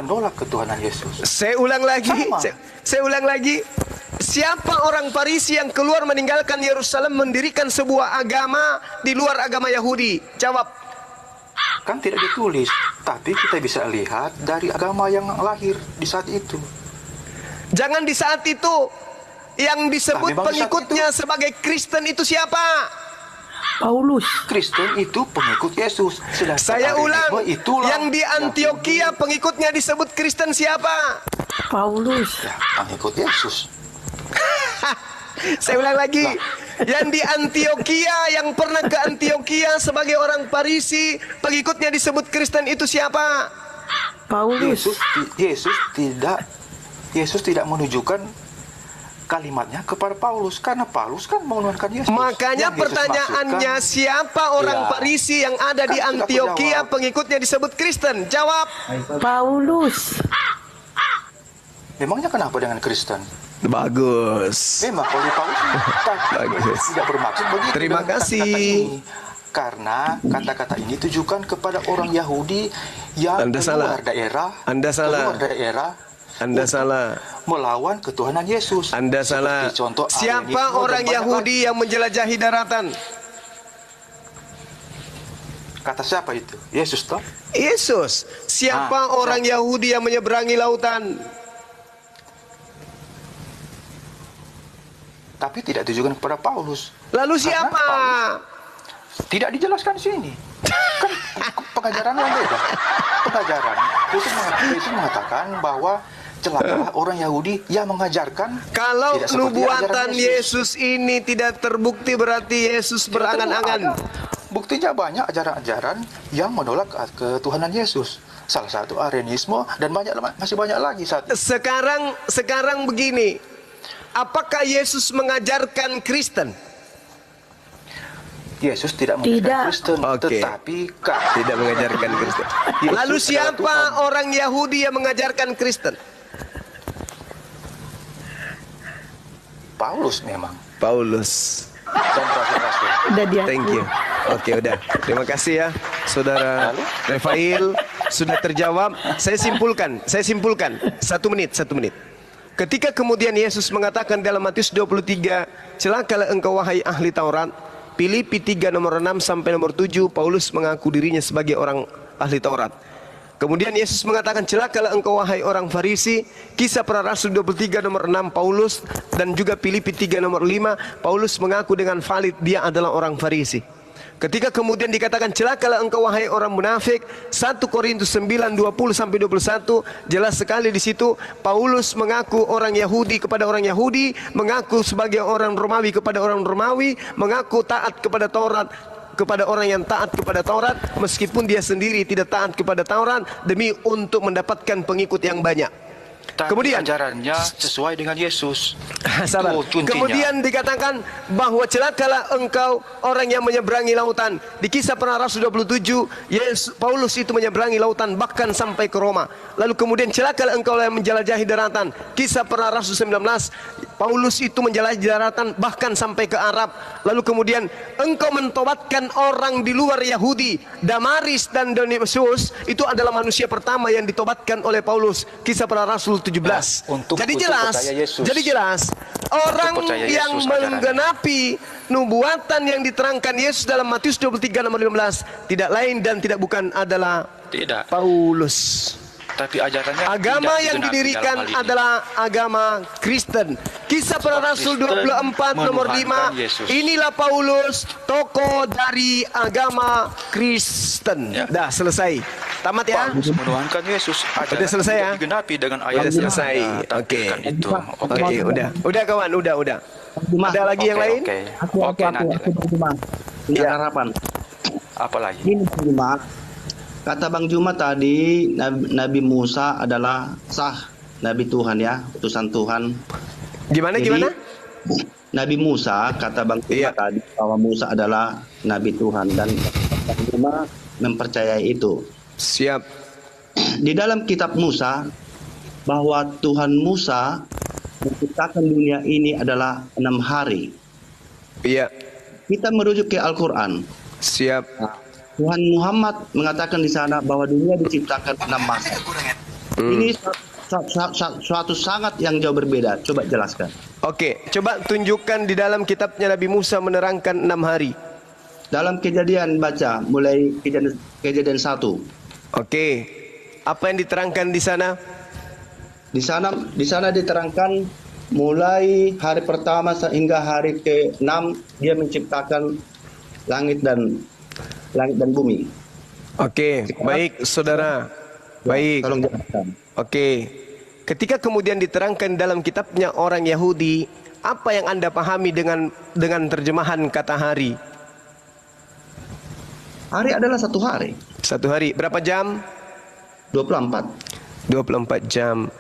menolak ketuhanan Yesus. Saya ulang lagi. Sama. Saya ulang lagi. Siapa orang Farisi yang keluar meninggalkan Yerusalem mendirikan sebuah agama di luar agama Yahudi? Jawab. Kan tidak ditulis, tapi kita bisa lihat dari agama yang lahir di saat itu. Jangan di saat itu. Yang disebut Tapi bang, pengikutnya sebagai Kristen itu siapa? Paulus. Kristen itu pengikut Yesus. Sedangkan Saya ulang. itulah Yang di Antioquia pengikutnya disebut Kristen siapa? Paulus. ya, pengikut Yesus. Saya ulang lagi. Yang di Antioquia, yang pernah ke Antioquia sebagai orang Farisi, pengikutnya disebut Kristen itu siapa? Paulus. Yesus tidak menunjukkan kalimatnya kepada Paulus, karena Paulus kan mengeluarkan Yesus. Makanya Yang Yesus pertanyaannya, maksudkan, siapa orang Ya. Farisi yang ada di Kan sudah aku Antioquia jawab. pengikutnya disebut Kristen? Jawab. Paulus. memangnya kenapa dengan Kristen? Bagus. Memang oleh Paulus Bagus. tidak bermaksud begitu. Terima dengan kasih. kata-kata ini. Karena kata-kata ini ditujukan kepada orang Yahudi yang Anda salah. Anda salah. keluar daerah Anda untuk salah. melawan ketuhanan Yesus. Anda Seperti salah. contoh Siapa Arianisme dan orang banyak Yahudi lagi. yang menjelajahi daratan? Kata siapa itu? Yesus toh? Yesus. Siapa orang Yahudi yang menyeberangi lautan? Tapi tidak ditujukan kepada Paulus. Lalu Karena siapa? Tidak dijelaskan di sini. Kan pengajaran yang beda. Pengajaran. Yesus mengatakan bahwa celakalah orang Yahudi yang mengajarkan Kalau tidak seperti nubuatan ajaran Yesus ini tidak terbukti, berarti Yesus berangan-angan. Buktinya banyak ajaran-ajaran yang menolak ketuhanan Yesus. Salah satu Arianisme dan masih banyak lagi saat ini. Sekarang begini. Apakah Yesus mengajarkan Kristen? Yesus tidak Tidak. mengajarkan Kristen, Oke. tetapi Tidak mengajarkan Kristen. Yesus Lalu adalah siapa Tuhan. orang Yahudi yang mengajarkan Kristen? Paulus memang Paulus. dan rasul-rasul. Udah dia. Thank you. Oke, udah. Terima kasih ya, Saudara Refail. Sudah terjawab. Saya simpulkan. 1 menit. Ketika kemudian Yesus mengatakan dalam Matius 23, celakalah engkau wahai ahli Taurat. Filipi 3 nomor 6 sampai nomor 7, Paulus mengaku dirinya sebagai orang ahli Taurat. Kemudian Yesus mengatakan celakalah engkau wahai orang Farisi. Kisah Para Rasul 23 nomor 6 Paulus, dan juga Filipi 3 nomor 5 Paulus mengaku dengan valid dia adalah orang Farisi. Ketika kemudian dikatakan celakalah engkau wahai orang munafik, 1 Korintus 9 20 sampai 21, jelas sekali di situ Paulus mengaku orang Yahudi kepada orang Yahudi, mengaku sebagai orang Romawi kepada orang Romawi, mengaku taat kepada Taurat kepada orang yang taat kepada Taurat, meskipun dia sendiri tidak taat kepada Taurat, demi untuk mendapatkan pengikut yang banyak. Tapi Kemudian ajarannya sesuai dengan Yesus. Sabar. Itu kuncinya. Kemudian dikatakan bahwa celakalah engkau orang yang menyeberangi lautan. Di Kisah Para Rasul 27, Paulus itu menyeberangi lautan bahkan sampai ke Roma. Lalu kemudian celakalah engkau yang menjelajahi daratan. Kisah Para Rasul 19, Paulus itu menjelajahi daratan bahkan sampai ke Arab. Lalu kemudian engkau mentobatkan orang di luar Yahudi. Damaris dan Dionysius itu adalah manusia pertama yang ditobatkan oleh Paulus. Kisah Para Rasul 17. Jadi jelas orang percaya yang Yesus menggenapi nubuatan yang diterangkan Yesus dalam Matius 23 nomor 15 tidak lain dan tidak bukan adalah Tidak. Paulus. Tapi ajarannya Agama tidak yang digenapi didirikan dalam hal ini. adalah agama Kristen. Kisah Para Rasul 24 nomor 5. menuhankan Yesus. Inilah Paulus, tokoh dari agama Kristen. Ya. Dah selesai. Tamat ya. Paulus menuhankan Yesus. Ajaran Udah selesai ya? digenapi dengan ayat Udah yang selesai. Anda tampilkan Oke. itu. Oke, udah kawan, udah. Ada lagi yang lain? Oke, nanti. Bang Juma. Punya harapan. Apa lagi? Ini Bang Juma. Kata Bang Juma tadi Nabi Musa adalah sah Nabi Tuhan ya, utusan Tuhan. Gimana? Nabi Musa, kata Bang Juma Iya. tadi bahwa Musa adalah Nabi Tuhan, dan Bang Juma mempercayai itu. Siap. Di dalam kitab Musa bahwa Tuhan Musa menciptakan dunia ini adalah 6 hari. Iya. Kita merujuk ke Al-Quran. Siap. Tuhan Muhammad mengatakan di sana bahwa dunia diciptakan 6 masa. Ini suatu sangat yang jauh berbeda. Coba jelaskan. Oke, coba tunjukkan di dalam kitabnya Nabi Musa menerangkan 6 hari. Dalam Kejadian baca mulai kejadian 1. Oke, apa yang diterangkan di sana? Di sana diterangkan mulai hari pertama hingga hari ke-6 dia menciptakan langit dan bumi. Oke, baik saudara. Baik. Tolong jelaskan. Oke. Ketika kemudian diterangkan dalam kitabnya orang Yahudi, apa yang Anda pahami dengan terjemahan kata hari? Hari adalah satu hari. Satu hari berapa jam? 24. 24 jam.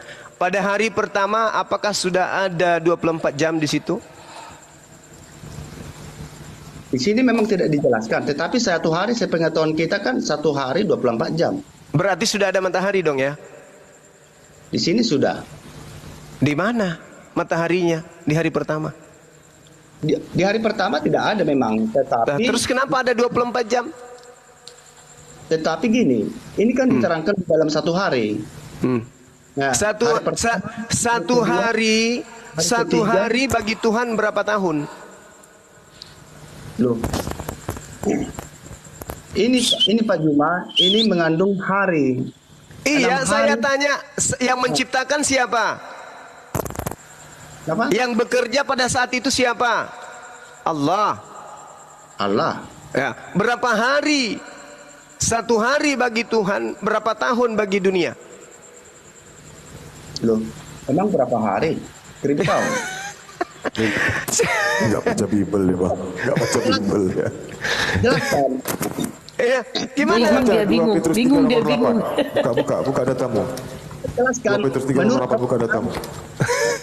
Pada hari pertama apakah sudah ada 24 jam di situ? Di sini memang tidak dijelaskan, tetapi satu hari sepengetahuan kita kan satu hari 24 jam. Berarti sudah ada matahari dong ya? Di sini sudah. Di mana mataharinya di hari pertama? Di hari pertama tidak ada memang, Nah, terus kenapa ada 24 jam? tetapi gini, ini kan diterangkan dalam satu hari. Nah, Satu hari pertama, satu hari bagi Tuhan berapa tahun? loh. Ini Pak Juma, ini mengandung hari. Iya, 6 saya hari. tanya, yang menciptakan siapa? Apa? Yang bekerja pada saat itu siapa? Allah. Allah. Ya, berapa hari? Satu hari bagi Tuhan, berapa tahun bagi dunia? Loh, emang berapa hari? 1000 tahun. Enggak baca Bible ya, Bang. Enggak baca Bible ya. Jelaskan. Ya, gimana? Bingung dia, bingung. Petrus 3 Bingung dia, nomor bingung. 8. Buka datamu. Jelaskan. 2 Petrus 3 nomor 8, buka datamu.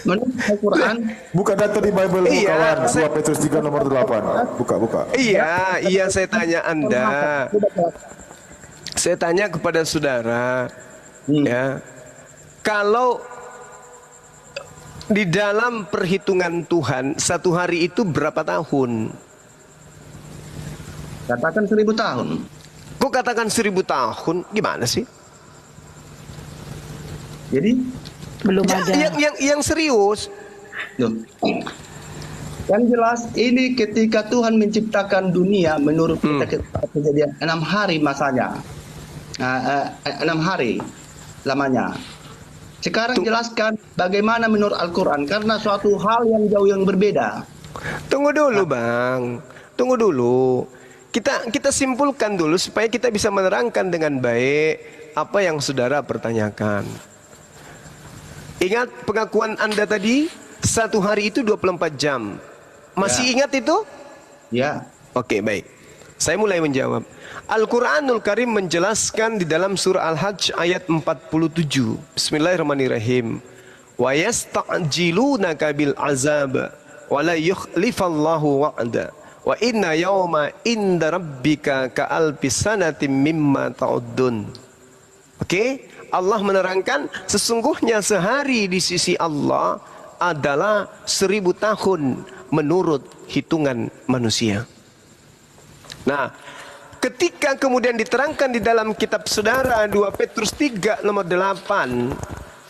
Menurut Al-Quran, Buka data di Bible Iya, kawan. 2 saya- Petrus 3 nomor 8. Buka. Iya, saya tanya Anda. Saya tanya kepada saudara, ya, kalau di dalam perhitungan Tuhan satu hari itu berapa tahun? katakan 1000 tahun. Kok katakan 1000 tahun? Gimana sih? Jadi, Belum ada. Yang serius. loh. Yang jelas ini ketika Tuhan menciptakan dunia menurut kita kejadian 6 hari masanya. 6 hari lamanya. Sekarang jelaskan bagaimana menurut Al-Quran karena suatu hal yang jauh yang berbeda. Tunggu dulu, Bang. Tunggu dulu. Kita simpulkan dulu supaya kita bisa menerangkan dengan baik apa yang saudara pertanyakan. Ingat pengakuan Anda tadi, satu hari itu 24 jam. Masih ingat itu? Ya. Oke, baik. Saya mulai menjawab. Al-Quranul Karim menjelaskan di dalam surah Al-Hajj ayat 47. Bismillahirrahmanirrahim. Wa yasta'jilunaka bil azab wa la yukhlifallahu wa'da. Wa inna yawma inda rabbika ka'alfi sanatim mimma ta'uddun. Oke, Allah menerangkan sesungguhnya sehari di sisi Allah adalah 1000 tahun menurut hitungan manusia. Nah, ketika kemudian diterangkan di dalam kitab saudara 2 Petrus 3 nomor 8,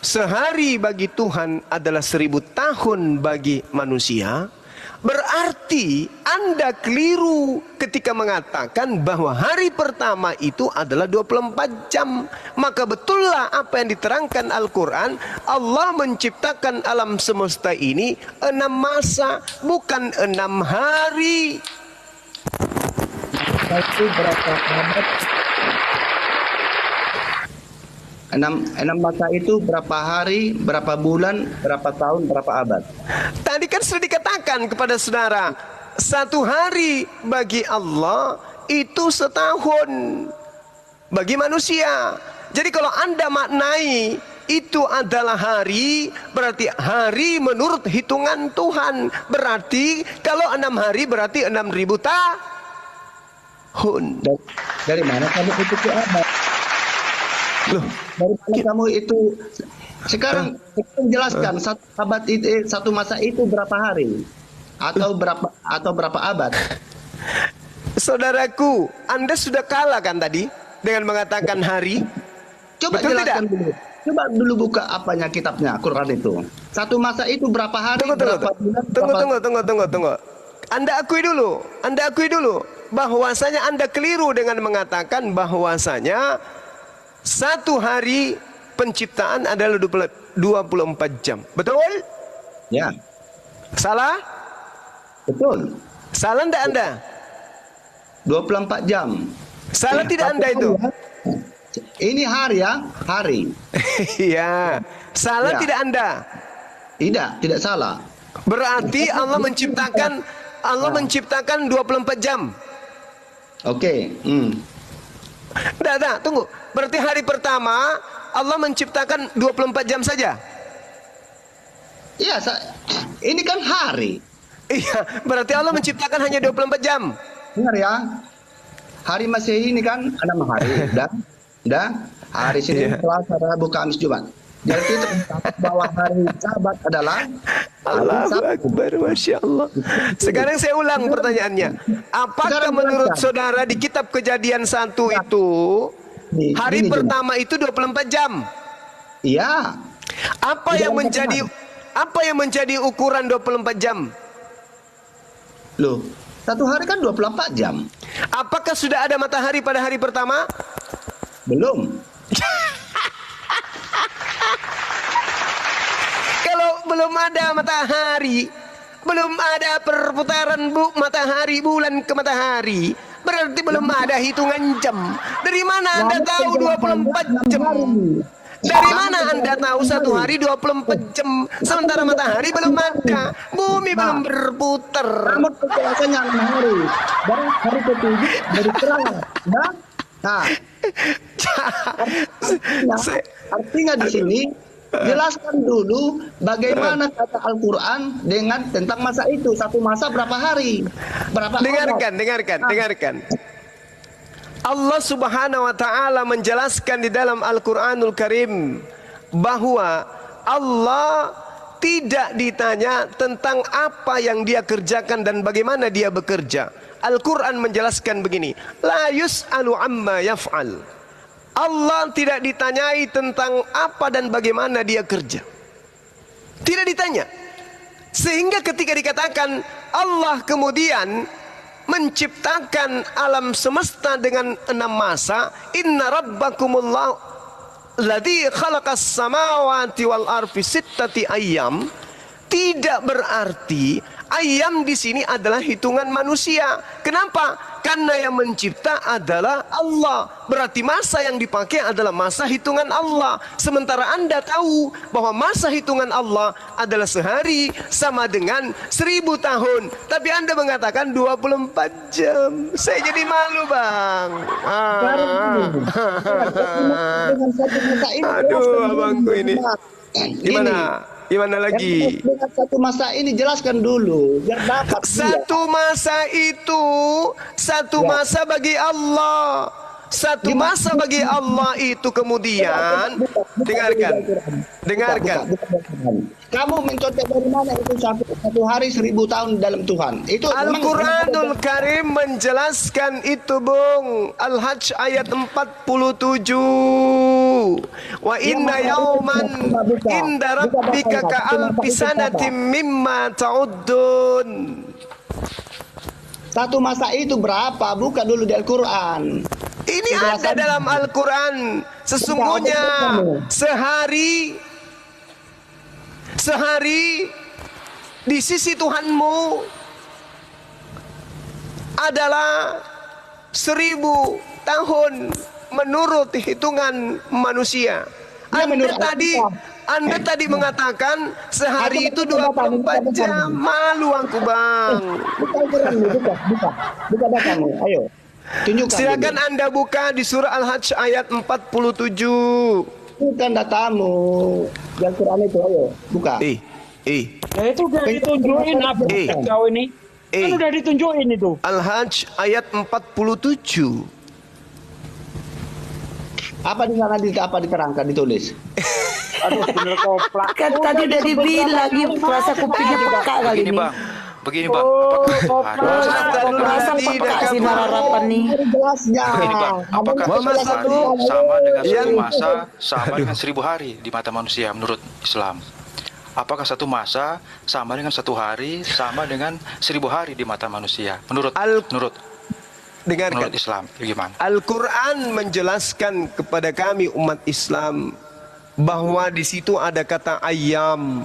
sehari bagi Tuhan adalah 1000 tahun bagi manusia, berarti Anda keliru ketika mengatakan bahwa hari pertama itu adalah 24 jam. Maka betullah apa yang diterangkan Al-Quran, Allah menciptakan alam semesta ini 6 masa, bukan 6 hari. Itu berapa abad? 6 masa itu berapa hari, berapa bulan, berapa tahun, berapa abad? Tadi kan sudah dikatakan kepada saudara, satu hari bagi Allah itu setahun bagi manusia. Jadi kalau Anda maknai itu adalah hari, berarti hari menurut hitungan Tuhan. Berarti kalau 6 hari berarti 6.000 tahun. Dari mana kamu itu ke abad? Loh, Dari mana kamu itu? Sekarang jelaskan satu abad itu, satu masa itu berapa hari? Atau berapa abad? saudaraku, Anda sudah kalah kan tadi dengan mengatakan hari? Coba Betul jelaskan tidak? dulu. Coba dulu buka apanya kitabnya Quran itu. Satu masa itu berapa hari? Berapa bulan? Tunggu. Anda akui dulu bahwasanya Anda keliru dengan mengatakan bahwasanya satu hari penciptaan adalah 24 jam. Betul? Ya, Salah? betul. Salah enggak Anda? 24 jam. Salah tidak Anda itu? Ini hari ya, hari. Iya. Salah Ya. tidak Anda? Tidak salah. Berarti Allah menciptakan 24 jam. Oke. Tidak, tunggu. Berarti hari pertama Allah menciptakan 24 jam saja. Iya, ini kan hari. Iya, berarti Allah menciptakan hanya 24 jam. Dengar ya. Hari Masehi ini kan 6 hari. Dah. Hari Senin, Selasa, Rabu, Kamis, Jumat. Jadi kita mencatat bahwa hari Sabat adalah Allahu Akbar, Masya Allah. Sekarang saya ulang pertanyaannya. Apakah Sekarang menurut baca. saudara di kitab Kejadian 1 itu hari Ini pertama itu 24 jam? Iya. Apa Di yang dalam menjadi ukuran 24 jam? Loh, satu hari kan 24 jam. Apakah sudah ada matahari pada hari pertama? Belum. Kalau belum ada matahari, belum ada perputaran matahari, bulan ke matahari, berarti belum ada hitungan jam. Dari mana Anda tahu 24 jam? Dari mana Anda tahu satu hari 24 jam? Sementara matahari belum ada, bumi belum berputar. Namun penjelasannya 6 hari. Dan hari ketujuh dari terang. Nah, artinya di sini jelaskan dulu bagaimana kata Al-Quran dengan tentang masa itu. Satu masa berapa hari? Berapa Dengarkan. Allah Subhanahu wa taala menjelaskan di dalam Al-Qur'anul Karim bahwa Allah tidak ditanya tentang apa yang dia kerjakan dan bagaimana dia bekerja. Al-Quran menjelaskan begini, la yus'alu amma yaf'al. Allah tidak ditanyai tentang apa dan bagaimana dia kerja. Tidak ditanya. Sehingga ketika dikatakan Allah kemudian menciptakan alam semesta dengan 6 masa, inna rabbakumullah ladzi khalaqas samawati wal ardi sittati ayyam, tidak berarti ayam di sini adalah hitungan manusia. Kenapa? Karena yang mencipta adalah Allah. Berarti masa yang dipakai adalah masa hitungan Allah. Sementara Anda tahu bahwa masa hitungan Allah adalah sehari sama dengan 1000 tahun. Tapi Anda mengatakan 24 jam. Saya jadi malu, Bang. Aduh, abangku ini. Gimana lagi? Dengan satu masa ini jelaskan dulu biar dapat. Satu masa itu satu masa bagi Allah. Satu masa bagi Allah itu kemudian dengarkan. Kamu mencontoh dari mana itu satu hari 1000 tahun dalam Tuhan? Itu Al-Quranul Karim menjelaskan itu, Bung. Al-Hajj ayat 47. Wa inna yauman inda rabbika ka'alfi sanatin mimma ta'uddun. Satu masa itu berapa? Buka dulu di Al-Quran. Ini ada dalam Al-Quran. Sesungguhnya sehari di sisi Tuhanmu adalah 1000 tahun menurut hitungan manusia. Anda tadi mengatakan sehari itu 24 jam. Malu aku, Bang. Buka Al-Quran, buka datamu. Ayo. Tunjukkan. Silakan dulu. Anda buka di surah Al-Hajj ayat 47. Bukan datamu. Di Al-Quran itu, ayo. Buka. Ya itu udah ditunjukin apa kau ini? Kan udah ditunjukin itu. Al-Hajj ayat 47. Apa di sana diterangkan, ditulis? Aduh, bener koplak. Kan tadi udah dibilang, rasa kupingnya peka kali Begini ini. Bang, begini Bang, apakah Masa pakai sinar harapan nih? Jelasnya. begini Bang, apakah Mama satu hari satu sama dengan satu yang- masa sama dengan 1000 hari di mata manusia menurut Islam? Apakah satu masa sama dengan satu hari sama dengan 1000 hari di mata manusia menurut menurut Dengarkan. Islam bagaimana? Al-Quran menjelaskan kepada kami umat Islam bahwa di situ ada kata ayam.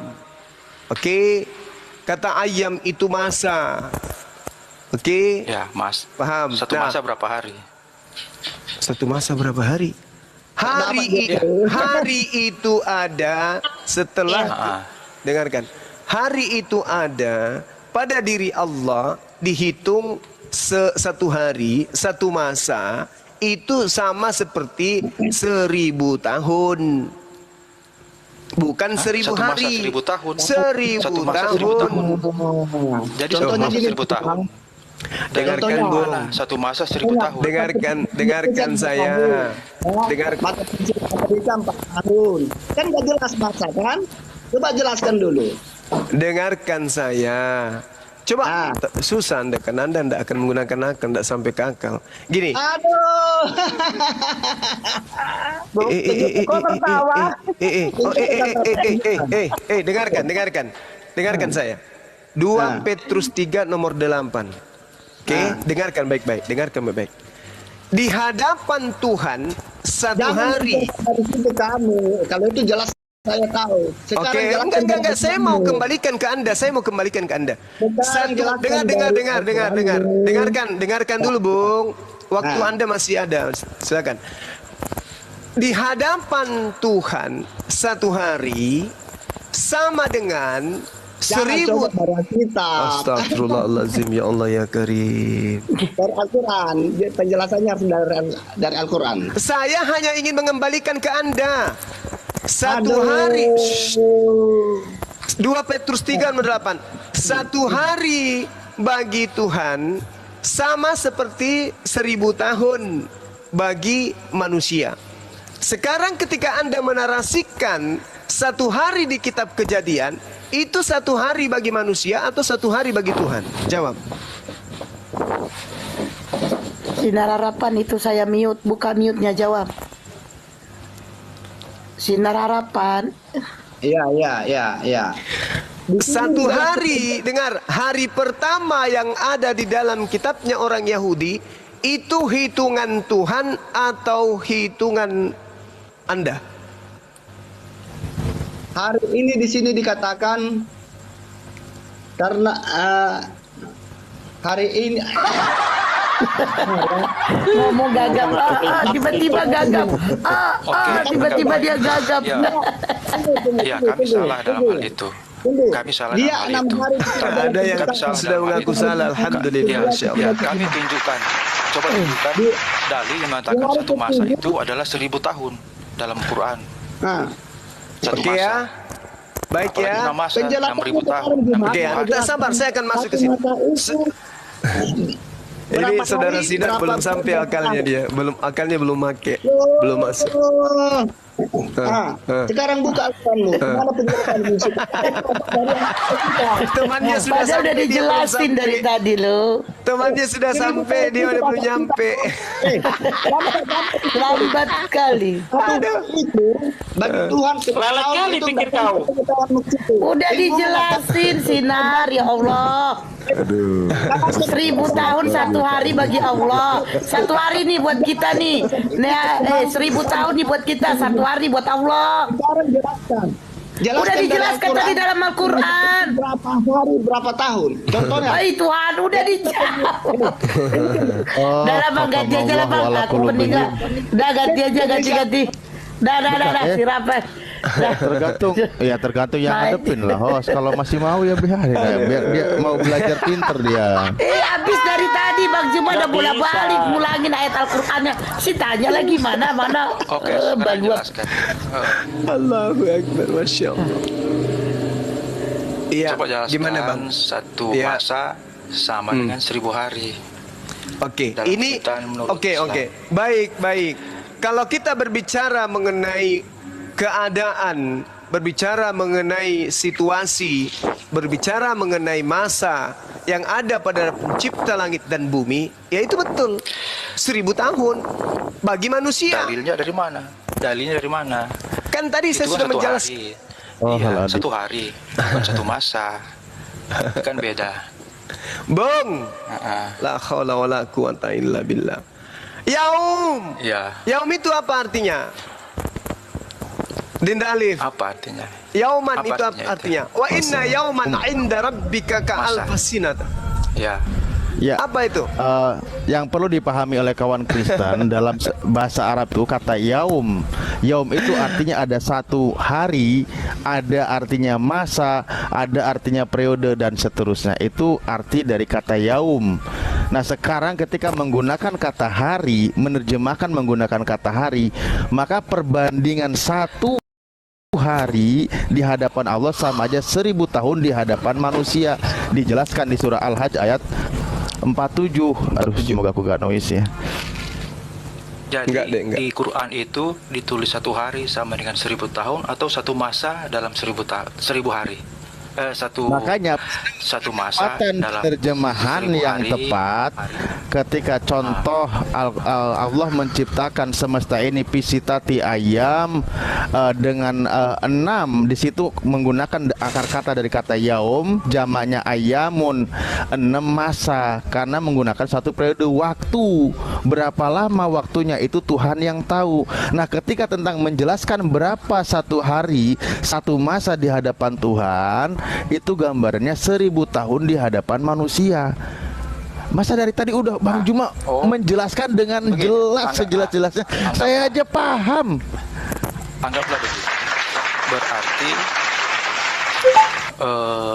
Oke, kata ayam itu masa. Oke, Ya Mas, paham. satu Nah, masa berapa hari? satu masa berapa hari? Hari itu ada setelah. Dengarkan. Hari itu ada pada diri Allah dihitung satu hari, satu masa itu sama seperti 1000 tahun. Bukan 1000 Satu masa hari. 1000 tahun. 1000 Satu masa tahun. 1000 tahun. Jadi satu Contohnya masa gini, 1000 tahun. Dengarkan Contohnya Bung. Mana? Satu masa 1000 tahun. Dengarkan saya. Dengarkan. Mata pencipta kita 4 tahun. Kan gak jelas masa kan? Coba jelaskan dulu. Dengarkan saya. Coba susah Anda tidak akan menggunakan akal, tidak sampai ke akal. Gini. Aduh. Dengarkan saya. 2 Petrus 3 nomor 8. Oke, dengarkan baik-baik, Di hadapan Tuhan satu hari. Dari situ kamu. Kalau itu jelas saya tahu. Oke, enggak. Saya mau kembalikan ke Anda. Dengarkan dulu, Bung. Waktu Anda masih ada. Silakan. Di hadapan Tuhan satu hari sama dengan 1000. Astagfirullahaladzim, ya Allah ya Karim. Dari Al-Quran, penjelasannya harus dari Al-Quran. Saya hanya ingin mengembalikan ke Anda. Satu hari. 2 Petrus 3 nomor 8. Satu hari bagi Tuhan sama seperti 1000 tahun bagi manusia. Sekarang ketika Anda menarasikan satu hari di kitab Kejadian, itu satu hari bagi manusia atau satu hari bagi Tuhan? Jawab. Sinar harapan itu saya mute, buka mute-nya jawab. Sinar harapan. Iya. Satu hari, dengar, hari pertama yang ada di dalam kitabnya orang Yahudi, itu hitungan Tuhan atau hitungan Anda? Hari ini di sini dikatakan karena hari ini Ngomong gagap, tiba-tiba gagap. Tiba-tiba dia gagap. Ya, kami salah dalam hal itu. Kami salah dia dalam hal 6 itu. hari Ada yang Kami salah sudah dalam hal mengaku itu. salah, alhamdulillah. Masya Allah. Ya, kami tunjukkan. Coba tunjukkan dalil yang mengatakan satu masa itu adalah 1000 tahun dalam Quran. Nah, Satu Oke masa. ya. Baik Apalagi ya. 6 masa, penjelasan 6000 tahun. Oke ya. Sabar, saya akan masuk ke sini. Ini saudara Sinar belum sampai akalnya dia, akalnya belum make, belum masuk. Sekarang buka Al-Quranmu. Mana penjelasanmu? Temannya sudah Padahal udah sampai, dia belum dijelasin dari sampai. tadi lo. Temannya sudah sampai, dia udah belum nyampe. Lambat kali. Itu bagi Tuhan Lalat kali pikir kau. Udah dijelasin Sinar, ya Allah. 1000 tahun satu hari bagi Allah. Satu hari nih buat kita nih. Nah, 1000 tahun nih buat kita. Satu hari buat Allah. Sekarang jelaskan. Udah dijelaskan tadi dalam Al-Quran. Berapa hari, berapa tahun? Contohnya. Tuhan udah dijawab. Dalam ganti aja lah bang. Aku meninggal. Udah ganti aja ganti. Dah si Rafael. Tergantung yang hadepin lah host. Kalau masih mau ya biarin ya. Biar dia mau belajar pinter dia. Habis dari tadi Bang Juma udah bolak-balik ngulangin ayat Al-Qur'annya. Si tanya lagi mana. Oke, sekarang jelaskan. Allahu Akbar, Masya Allah. Iya, Coba jelaskan gimana bang? Satu Ya. masa sama dengan 1000 hari. Oke, Dalam ini kita menurut oke. Islam. Baik. Kalau kita berbicara mengenai keadaan, berbicara mengenai situasi, berbicara mengenai masa yang ada pada pencipta langit dan bumi, ya itu betul. 1000 tahun bagi manusia. Dalilnya dari mana? Dalilnya dari mana? Kan tadi saya Itu sudah kan menjelaskan. hari. Oh, Iya, halal. satu hari, bukan satu masa. Kan beda. Bung, Heeh. la haula wala quwata illa billah. Yaum. Ya, Yaum itu apa artinya? Dinda Alif. apa artinya? Yauman Apa itu artinya artinya. Wa inna yauman inda rabbika Masa. ka'alfasinat. Ya, Ya. Apa itu? Yang perlu dipahami oleh kawan Kristen dalam bahasa Arab itu kata yaum. Yaum itu artinya ada satu hari, ada artinya masa, ada artinya periode dan seterusnya. Itu arti dari kata yaum. Nah, sekarang ketika menggunakan kata hari, menerjemahkan menggunakan kata hari, maka perbandingan satu hari di hadapan Allah sama aja 1000 tahun di hadapan manusia. Dijelaskan di surah Al-Hajj ayat 47. Aduh, semoga aku gak noise ya. jadi Enggak deh, enggak. di Quran itu ditulis satu hari sama dengan 1000 tahun atau satu masa dalam 1000 hari. Makanya Satu masa Tempatan dalam terjemahan 1000 yang hari. tepat ketika contoh Allah menciptakan semesta ini pisitati ayam dengan 6, di situ menggunakan akar kata dari kata yaum, jamaknya ayamun, 6 masa, karena menggunakan satu periode waktu. Berapa lama waktunya itu Tuhan yang tahu. Nah, ketika tentang menjelaskan berapa satu hari, satu masa di hadapan Tuhan, itu gambarnya 1000 tahun di hadapan manusia. Masa dari tadi udah Bang Juma menjelaskan dengan Begini, jelas sejelas-jelasnya. Saya aja paham. Anggaplah begitu. Berarti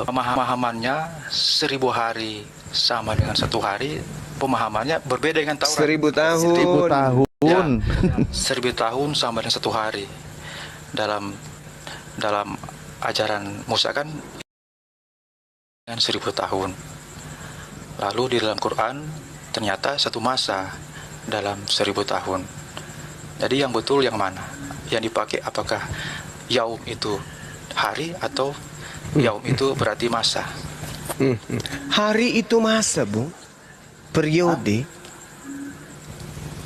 pemahamannya 1000 hari sama dengan satu hari, pemahamannya berbeda dengan Taurat. 1000 tahun. 1000 tahun. 1000 tahun sama dengan satu hari. Dalam ajaran Musa kan dengan 1000 tahun. Lalu di dalam Quran ternyata satu masa dalam 1000 tahun. Jadi yang betul yang mana? Yang dipakai apakah yaum itu hari atau yaum itu berarti masa? Hari itu masa, Bung. Periode.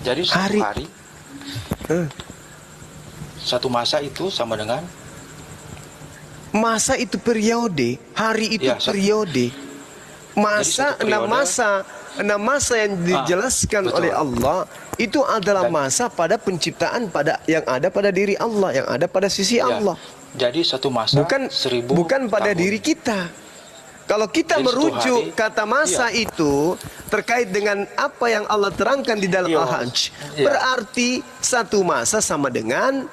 Jadi satu Hari. hari, satu masa itu sama dengan Masa itu periode, hari itu Ya, periode. Masa, satu 6 periode. masa, 6 masa yang dijelaskan betul. oleh Allah itu adalah Dan- masa pada penciptaan pada yang ada pada diri Allah, yang ada pada sisi ya, Allah. jadi satu masa Bukan 1000 bukan pada tahun. diri kita. Kalau kita Jadi satu merujuk hari, kata masa itu terkait dengan apa yang Allah terangkan di dalam Iya. Al-Hajj, Iya. berarti satu masa sama dengan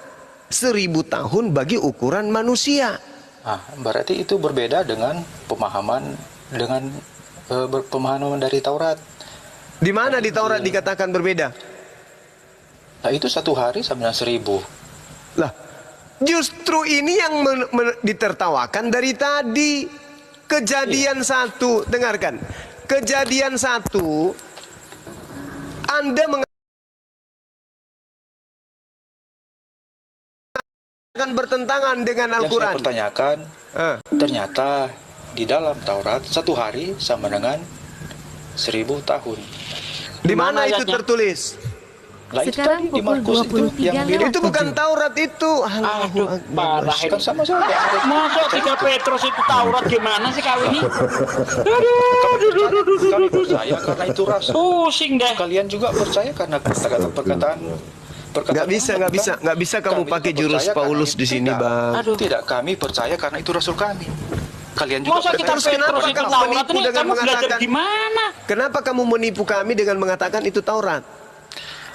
1000 tahun bagi ukuran manusia. Berarti itu berbeda dengan pemahaman pemahaman dari Taurat. Di mana di Taurat dikatakan berbeda? Nah, itu satu hari sama dengan 1000. Lah, justru ini yang ditertawakan dari tadi. Kejadian 1, dengarkan. Kejadian 1, Anda mengatakan bertentangan dengan Yang saya Al-Quran. pertanyakan, ternyata di dalam Taurat satu hari sama dengan 1000 tahun. Di mana itu ayatnya? tertulis? Lah, itu Sekarang tadi di pukul Markus itu 23 yang lewat Itu bukan 7. Taurat itu. Aduh, parah kan ini. sama saja. Masa 3 Petrus itu Taurat gimana sih kau ini? Kami percaya karena itu rasul. Pusing deh. Kalian juga percaya karena perkataan Nggak bisa kamu Kami pakai juga jurus percaya Paulus karena di sini, tidak. Bang. Aduh. Tidak, kami percaya karena itu rasul kami. Kalian juga Masa kita percaya. Petrus itu kamu Taurat menipu ini dengan kamu belajar mengatakan- gimana? Kenapa kamu menipu kami dengan mengatakan itu Taurat?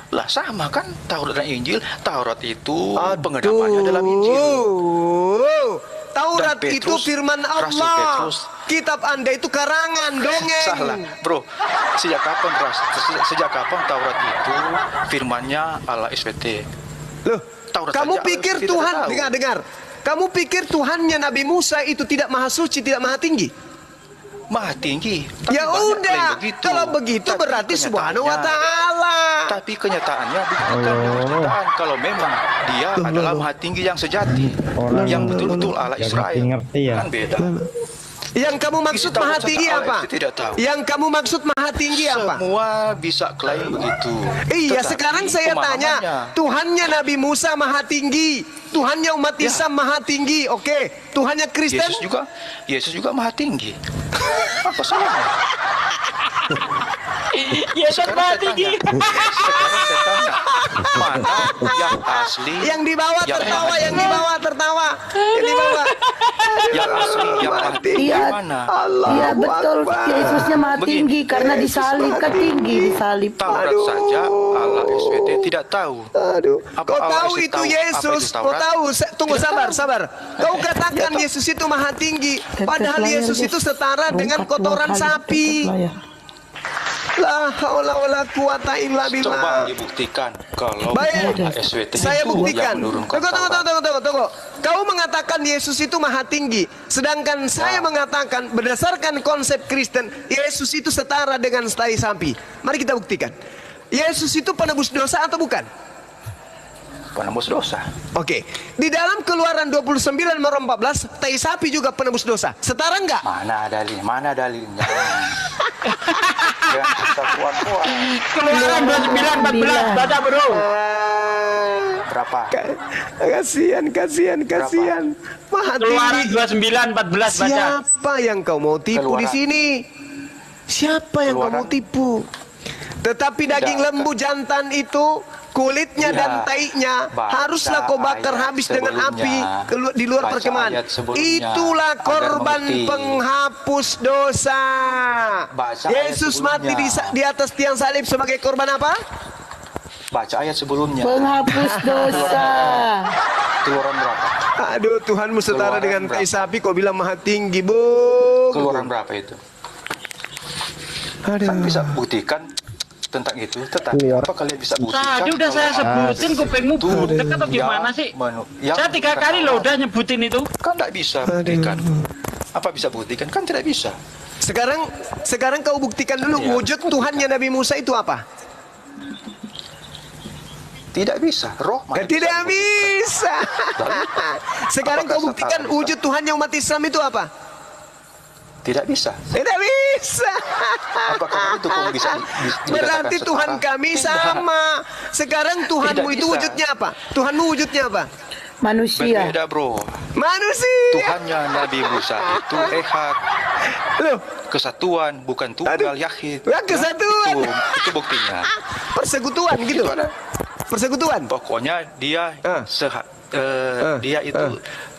Lah sama kan Taurat dan Injil. Taurat itu pengendapannya dalam Injil. Taurat Dan itu Petrus, firman Rasul Allah. Petrus. Kitab Anda itu karangan, dongeng. Salah, bro. Sejak kapan Taurat itu firmannya Allah SPT? Loh, Taurat kamu saja pikir kita Tuhan, tahu. dengar. Kamu pikir Tuhannya Nabi Musa itu tidak maha suci, tidak maha tinggi? Maha tinggi. Tapi Ya banyak udah, klaim begitu. kalau begitu Tapi berarti Subhanahu wa kenyataannya- ta'ala. Tapi kenyataannya bukan kenyataan kalau memang dia adalah maha tinggi yang sejati, yang betul-betul Allah Israel. ngerti ya. Kan beda. Yang kamu maksud Isi tahun maha saja tinggi Allah apa? SWT tidak tahu. Yang kamu maksud maha tinggi apa? Semua bisa klaim begitu. Iya, Tetapi sekarang saya tanya, pemahamannya, Tuhannya Nabi Musa maha tinggi, Tuhannya umat Ya. Islam maha tinggi, oke. Tuhannya Kristen, Yesus juga maha tinggi. Apa salahnya? Yesus Sekarang mati. saya tanya, mana yang asli? yang di bawah yang tertawa, maha yang di bawah tertawa, yang di bawah. yang asli, yang maha tinggi Iya, mana? iya betul. Yesusnya maha Begini. tinggi karena disalib, kan tinggi disalib. Taurat saja Allah SWT tidak tahu. Aduh, Apa kau Allah tahu SWT itu tahu apa Yesus, itu kau Taurat? tahu. Tunggu, Tidak sabar, tahu. sabar. Kau katakan Yesus itu maha tinggi, padahal Yesus itu setara dengan kotoran sapi. La haula wala quwata illa Coba billah. dibuktikan kalau Baik, SWT saya itu buktikan. yang menurunkan Tunggu. Kau mengatakan Yesus itu maha tinggi, sedangkan saya mengatakan berdasarkan konsep Kristen, Yesus itu setara dengan tai sapi. Mari kita buktikan. Yesus itu penebus dosa atau bukan? penembus dosa. Oke, di dalam Keluaran 29 nomor 14, tai sapi juga penebus dosa. Setara enggak? Mana dalilnya? Jangan kita kuat-kuat. Keluaran 29:14 baca bro. Berapa? Kasihan. Maha Keluaran tinggi. 29:14 baca. Siapa yang kau mau tipu di Keluaran. sini? Siapa yang kau mau Keluaran. tipu? Tetapi daging Tidak. lembu jantan itu, kulitnya Tidak. dan taiknya Baca haruslah kau bakar ayat habis dengan api sebelumnya. di luar Baca perkemahan. ayat sebelumnya Itulah agar korban mengerti. penghapus dosa. Baca ayat Yesus mati sebelumnya. di atas tiang salib sebagai korban apa? Baca ayat sebelumnya. Penghapus dosa. Keluaran berapa? Aduh, Tuhanmu setara Keluaran dengan tai berapa? sapi, kau bilang maha tinggi, Bu. Keluaran berapa itu? Kan bisa buktikan tentang itu, tetapi apa kalian bisa buktikan? Tadi udah saya sebutin kupingmu itu budek atau gimana yang sih? yang Saya 3 kali loh udah nyebutin itu. Kan tidak bisa buktikan. Apa bisa buktikan? Kan tidak bisa. Sekarang kau buktikan dulu Iya. wujud Tuhannya Nabi Musa itu apa? Tidak bisa. Roh mana Tidak bisa bisa. Sekarang Apakah kau buktikan setara? wujud Tuhannya umat Islam itu apa? Tidak bisa. Tidak bisa. Apakah itu kau bisa Berarti dikatakan Tuhan setara? kami Tidak. sama. Sekarang Tuhanmu Tidak itu bisa. wujudnya apa? Tuhanmu wujudnya apa? Manusia. Berbeda bro. Manusia. Tuhannya Nabi Musa itu ehad, Loh, kesatuan, bukan tunggal yahid. Ya, kesatuan. Itu buktinya. persekutuan gitu. Itu ada. Persekutuan. Pokoknya dia dia itu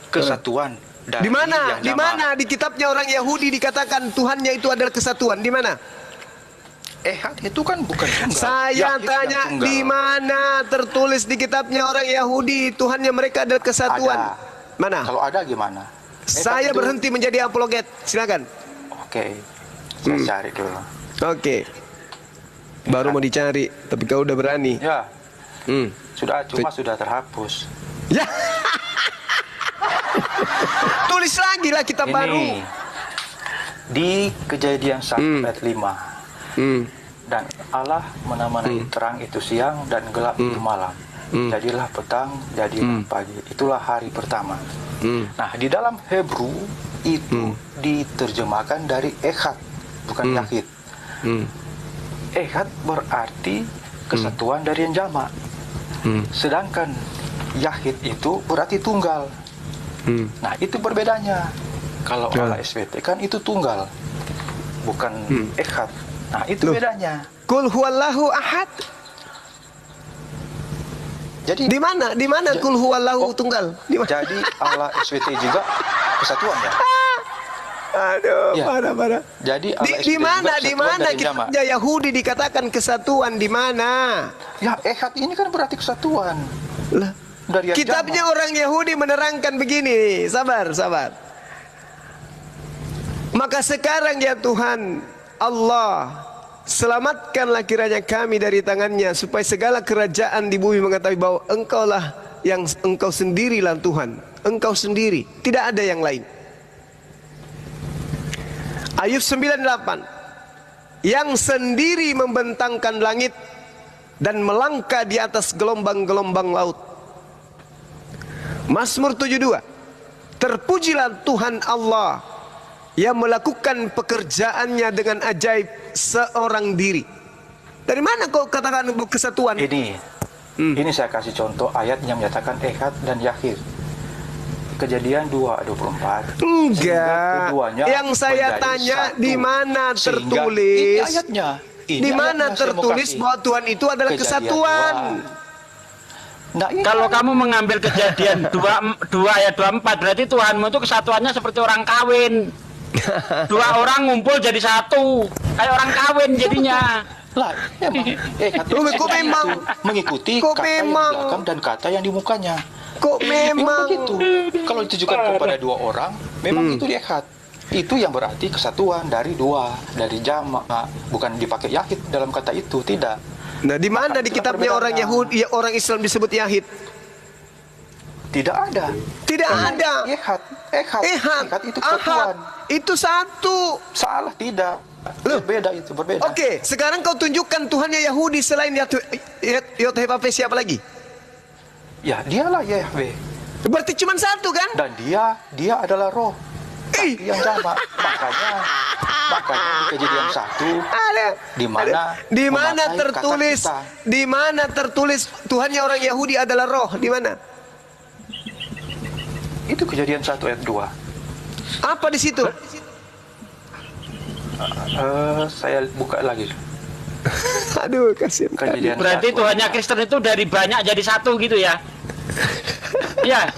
kesatuan. Dari Di mana? yang Di jamaah. mana? Di kitabnya orang Yahudi dikatakan Tuhannya itu adalah kesatuan. Di mana? Ehad itu kan bukan tunggal. Saya Yahid tanya yang tunggal. di mana tertulis di kitabnya orang Yahudi Tuhannya mereka adalah kesatuan. Ada. Mana? Kalau ada gimana? Saya itu- berhenti menjadi apologet. Silakan. Oke. Saya cari dulu. Oke. Baru mau dicari, tapi kau udah berani. Ya, Hmm. sudah terhapus. Ya. Tulis lagi lah kitab baru. Ini di Kejadian 1 ayat 5. Hmm. Dan Allah menamai terang itu siang dan gelap itu malam. Jadilah petang, jadilah pagi. Itulah hari pertama. Nah, di dalam Hebrew itu diterjemahkan dari ehad, bukan yahid. Ehad berarti kesatuan dari yang jamak. Sedangkan yahid itu berarti tunggal. Nah, itu perbedaannya. Kalau Allah SWT kan itu tunggal, bukan ehad. Nah, itu Loh. bedanya. Kul huwallahu ahad. Jadi Di mana? Di mana kul huwallahu tunggal? Di mana? Jadi Allah SWT juga kesatuan ya. Aduh, Ya. parah. Jadi Allah Di SWT mana? juga Di kesatuan mana dari jamak. kitabnya Yahudi dikatakan kesatuan di mana? Ya, ehad ini kan berarti kesatuan. Lah, Dari yang kitabnya jamak. orang Yahudi menerangkan begini. Sabar. Maka sekarang ya Tuhan Allah, selamatkanlah kiranya kami dari tangannya, supaya segala kerajaan di bumi mengetahui bahwa Engkaulah yang Engkau sendirilah Tuhan. Engkau sendiri, tidak ada yang lain. Ayub 98. Yang sendiri membentangkan langit dan melangkah di atas gelombang-gelombang laut. Mazmur 72. Terpujilah Tuhan Allah yang melakukan pekerjaannya dengan ajaib seorang diri. Dari mana kau katakan kesatuan? Ini saya kasih contoh ayat yang menyatakan ehad dan yahid. Kejadian 2:24. Enggak. Yang saya tanya di mana tertulis? Ini ayatnya. Di mana tertulis bahwa Tuhan itu adalah kesatuan? Nah, Kalau kamu mengambil kejadian 2 ayat 24, berarti Tuhanmu itu kesatuannya seperti orang kawin. 2 orang ngumpul jadi satu, kayak orang kawin jadinya. lah, Kok memang mengikuti kok kata yang di memang belakang dan kata yang di mukanya. kok memang Begitu. Kalau ditujukan kepada 2 orang, memang itu ehad. Itu yang berarti kesatuan dari 2, dari jamaah, bukan dipakai yahid dalam kata itu, tidak. Nah, di mana di kitabnya orang Yahudi, orang Islam disebut yahid? Tidak ada. Tidak ada. Ehad itu ahad, kesatuan. itu satu. Salah, tidak. Loh. Berbeda itu, berbeda. Oke, sekarang kau tunjukkan Tuhannya Yahudi selain Yod-Heh-Vav-Veh, siapa lagi? Ya, dialah Yahweh. Berarti cuma satu kan? Dan dia adalah roh. Tapi yang sama. Makanya di kejadian 1 di mana tertulis kata kita. di mana tertulis Tuhannya orang Yahudi adalah roh? Di mana? Itu kejadian 1 ayat 2. Apa di situ? Saya buka lagi. Aduh, kasihan. Kejadian Berarti 1 Tuhannya ayat Kristen itu dari banyak jadi satu gitu ya? Ya.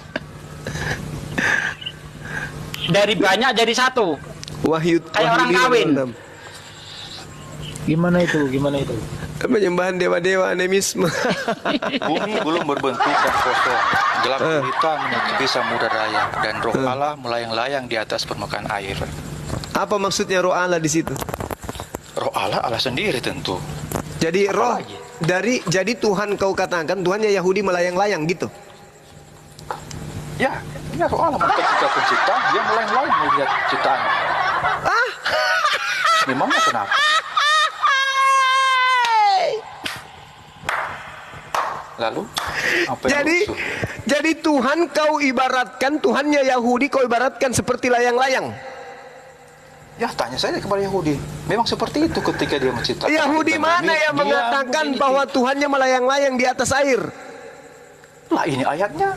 Dari banyak jadi satu. Wahyu Kayak orang kawin. 6. Gimana itu? Penyembahan dewa-dewa, animisme. Bumi belum berbentuk dan kosong. Gelap gulita menutupi samudera raya dan roh Allah melayang-layang di atas permukaan air. Apa maksudnya roh Allah di situ? Roh Allah sendiri tentu. Jadi roh lagi? jadi Tuhan kau katakan Tuhannya Yahudi melayang-layang gitu. Ya roh Allah ketika pencipta dia melayang-layang melihat ciptaan. Memangnya kenapa? Lalu apa yang lucu? Jadi Tuhan kau ibaratkan, Tuhannya Yahudi kau ibaratkan seperti layang-layang. Ya tanya saja kepada Yahudi. Memang seperti itu ketika dia menciptakan. Yahudi langit dan mana bumi, yang dia mengatakan memiliki. bahwa Tuhannya melayang-layang di atas air? Lah ini ayatnya.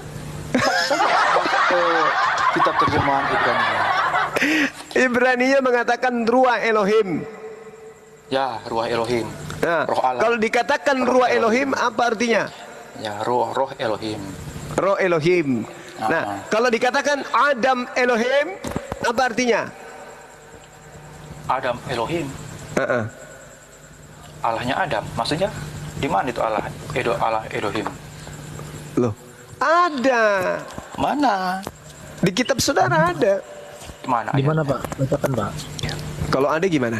Baca saja kitab terjemahan Ibrani. Ibraninya mengatakan Ruah Elohim. Ya, Ruah Elohim. Nah, Roh Allah. kalau dikatakan Ruah Elohim apa artinya? Ya, roh Elohim. Roh Elohim. Nah, kalau dikatakan Adam Elohim apa artinya? Adam Elohim. Allahnya Adam. Maksudnya di mana itu Allah? Allah Elohim. Loh, ada. Mana? Di kitab saudara ada. Mana? Di mana, Pak? Bacakan, Pak. Kalau ada gimana?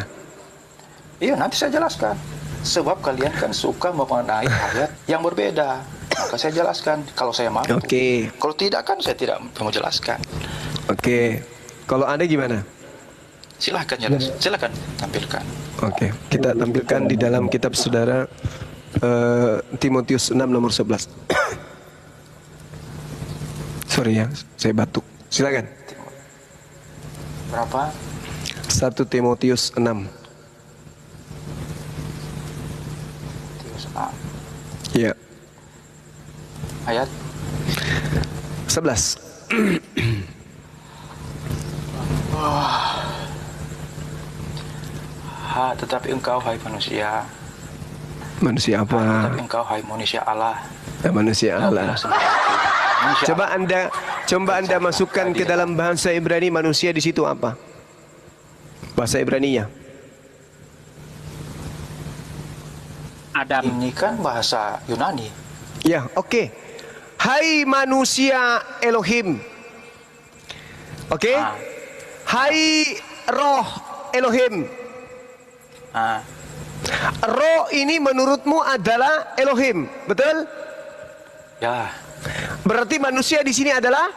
Iya, nanti saya jelaskan. Sebab kalian kan suka memaknai ayat yang berbeda. Maka saya jelaskan kalau saya mampu. Oke. Kalau tidak kan saya tidak mau jelaskan. Oke. Kalau ada gimana? Silahkan tampilkan. Oke. Kita tampilkan di dalam kitab saudara Timotius 6 nomor 11. Sorry ya, saya batuk. Silakan. Berapa? 1 Timotius 6. Ya. Ayat 11. Tetapi engkau hai manusia. Manusia apa? Tetapi engkau hai manusia Allah. Manusia Allah. Manusia Coba anda masukkan ke dalam bahasa Ibrani manusia di situ apa? Bahasa Ibraninya. Adam. Ini kan bahasa Yunani. Ya, oke. Hai manusia Elohim. Oke? Hai roh Elohim. Roh ini menurutmu adalah Elohim, betul? Ya. Berarti manusia di sini adalah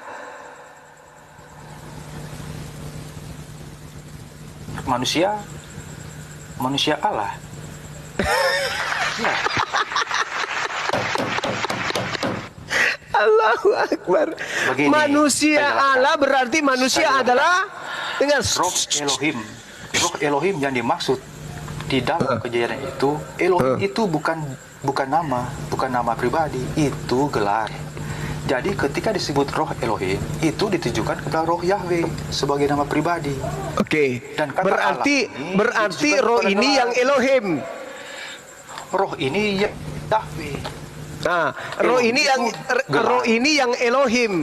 manusia Allah. Ya. Allahu Akbar. Begini, Manusia saya jelaskan. Allah berarti manusia adalah dengar. Roh Elohim. Roh Elohim yang dimaksud di dalam kejadian itu, Elohim itu bukan nama pribadi, itu gelar. Jadi ketika disebut roh Elohim itu ditujukan kepada roh Yahweh sebagai nama pribadi. Oke. Dan kata Berarti Allah berarti ditujukan roh kepada ini gelar. yang Elohim. Roh ini Yahweh. Nah, roh ini yang Gelar. roh ini yang Elohim.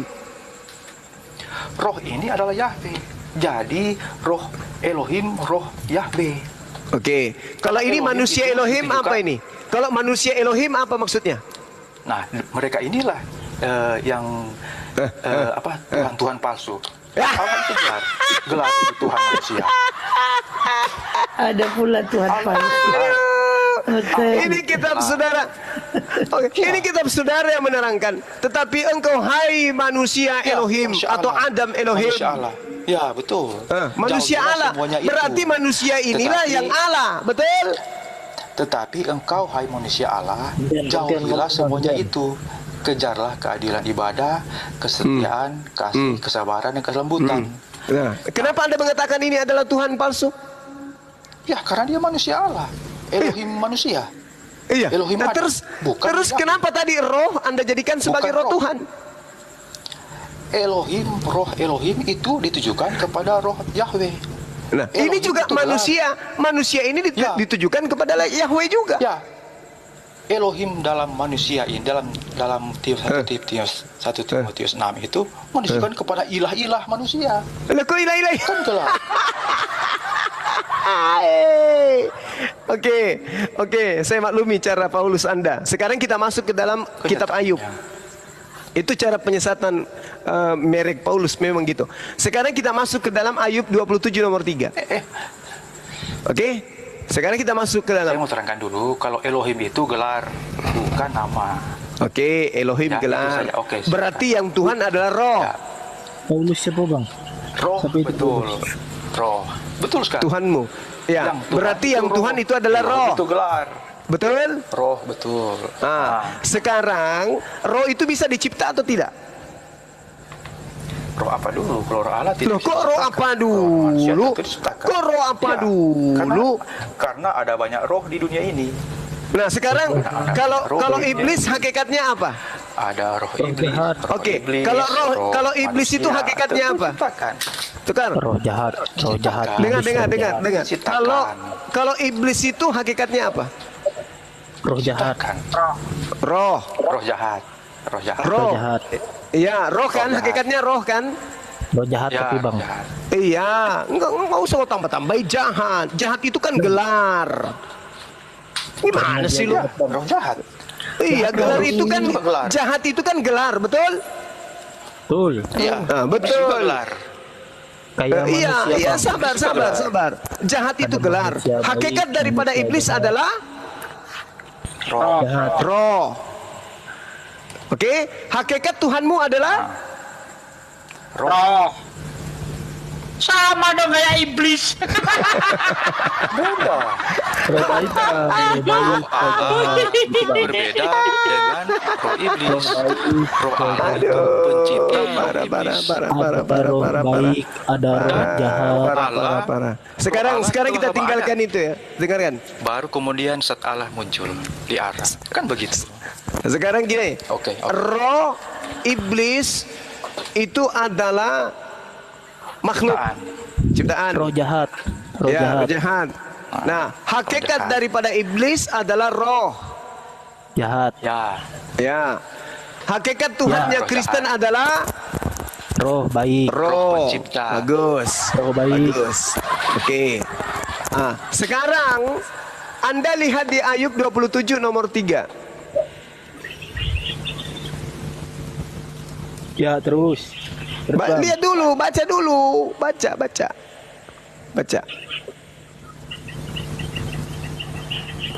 Roh ini adalah Yahweh. Jadi roh Elohim, roh Yahweh. Oke. Kalau ini Elohim manusia itu Elohim ditujukan- apa ini? Kalau manusia Elohim apa maksudnya? Nah, mereka inilah yang Tuhan palsu. Allah itu gelar itu Tuhan manusia. Ada pula Tuhan palsu. Betul. Ini kitab saudara. Oke, ini kitab saudara yang menerangkan. Tetapi engkau hai manusia Ya, Elohim Masya atau Allah. Adam Elohim. Manusia Allah. Ya, betul. Manusia Jauhilah Allah. semuanya itu. Berarti manusia inilah Tetapi- yang Allah, betul? Tetapi engkau hai manusia Allah, jauhilah semuanya itu. Kejarlah keadilan ibadah, kesetiaan, kasih, kesabaran, dan kelembutan. Nah, kenapa Anda mengatakan ini adalah Tuhan palsu? Ya, karena dia manusia Allah. Elohim manusia. Iya. Elohim Nah, ada. terus Bukan terus Yahweh. kenapa tadi roh Anda jadikan sebagai Bukan roh roh. Tuhan? Elohim, roh Elohim itu ditujukan kepada roh Yahweh. Nah, Elohim ini juga itu gelar. manusia ini Ya. ditujukan kepada Yahweh juga. Ya, Elohim dalam manusia ini dalam satu Timotius 6 itu menunjukkan kepada ilah-ilah manusia. Lah kok ilah-ilah? Kan gelar. Oke, saya maklumi cara Paulus Anda. Sekarang kita masuk ke dalam kitab Ayub. Itu cara penyesatan merek Paulus memang gitu. Sekarang kita masuk ke dalam Ayub 27 nomor 3. Oke? Sekarang kita masuk ke Saya dalam. mau terangkan dulu kalau Elohim itu gelar, bukan nama. Oke, Elohim Ya, itu gelar. saja. Oke, silakan. Berarti yang Tuhan adalah roh. Ya. Paulus siapa bang? Roh, Tapi itu betul. Roh. Betul sekali. Tuhanmu. Ya, Yang Tuhan berarti yang roh. Tuhan itu adalah Elohim roh. Itu gelar. Betul? Roh, betul. Nah, sekarang roh itu bisa dicipta atau tidak? Roh apa dulu? Kalau roh Allah tidak Loh, kok bisa roh diciptakan. apa Roh manusia dulu? tidak diciptakan. Kok roh apa Ya, dulu? Karena ada banyak roh di dunia ini. Nah, sekarang kalau Roh kalau ini. iblis hakikatnya apa? Ada roh iblis. jahat. roh Oke, iblis, kalau iblis itu manusia. hakikatnya Itu apa? diciptakan. Tukar. roh jahat, roh jahat. Dengar, Iblis, roh jahat. dengar. Ciptakan. Kalau iblis itu hakikatnya apa? Roh jahat, Ciptakan. Roh. Roh jahat. Roh jahat. Roh. roh jahat, Iya, roh kan Roh jahat. hakikatnya roh kan? roh jahat Ya, tapi bang. jahat. Iya, enggak usah lo tambah-tambahin jahat. Jahat itu kan gelar. Gimana sih lu? Roh jahat. Iya, gelar itu kan Gelar. jahat itu kan gelar, betul? Betul. Iya. Ah, betul. Juga gelar. Kayak Iya, manusia iya, bang. sabar. Jahat itu Ada gelar. manusia baik, Hakikat daripada manusia iblis jahat. adalah Roh. Jahat. roh. Oke, hakikat Tuhanmu adalah Roh. Sama dong kayak iblis. Beda. Roh baik, Bang. Roh baik. Allah berbeda dengan roh iblis. Roh Allah itu pencipta iblis. Ada roh baik, ada roh jahat. Parah. Sekarang Allah kita itu tinggalkan apa itu ya. Dengarkan. Baru kemudian saat Allah muncul di arah. Kan begitu. Sekarang gini. Oke. Roh iblis itu adalah makhluk ciptaan. Roh jahat, roh Ya, roh jahat, jahat. Nah, hakikat jahat. daripada iblis adalah roh. jahat, Ya. Ya. Hakikat Tuhannya roh Kristen jahat. adalah roh baik, roh. pencipta. Bagus. roh baik. Bagus. Oke. Ah, sekarang Anda lihat di Ayub 27 nomor 3. Ya terus. Terus, Bang. Lihat dulu, baca dulu. Baca.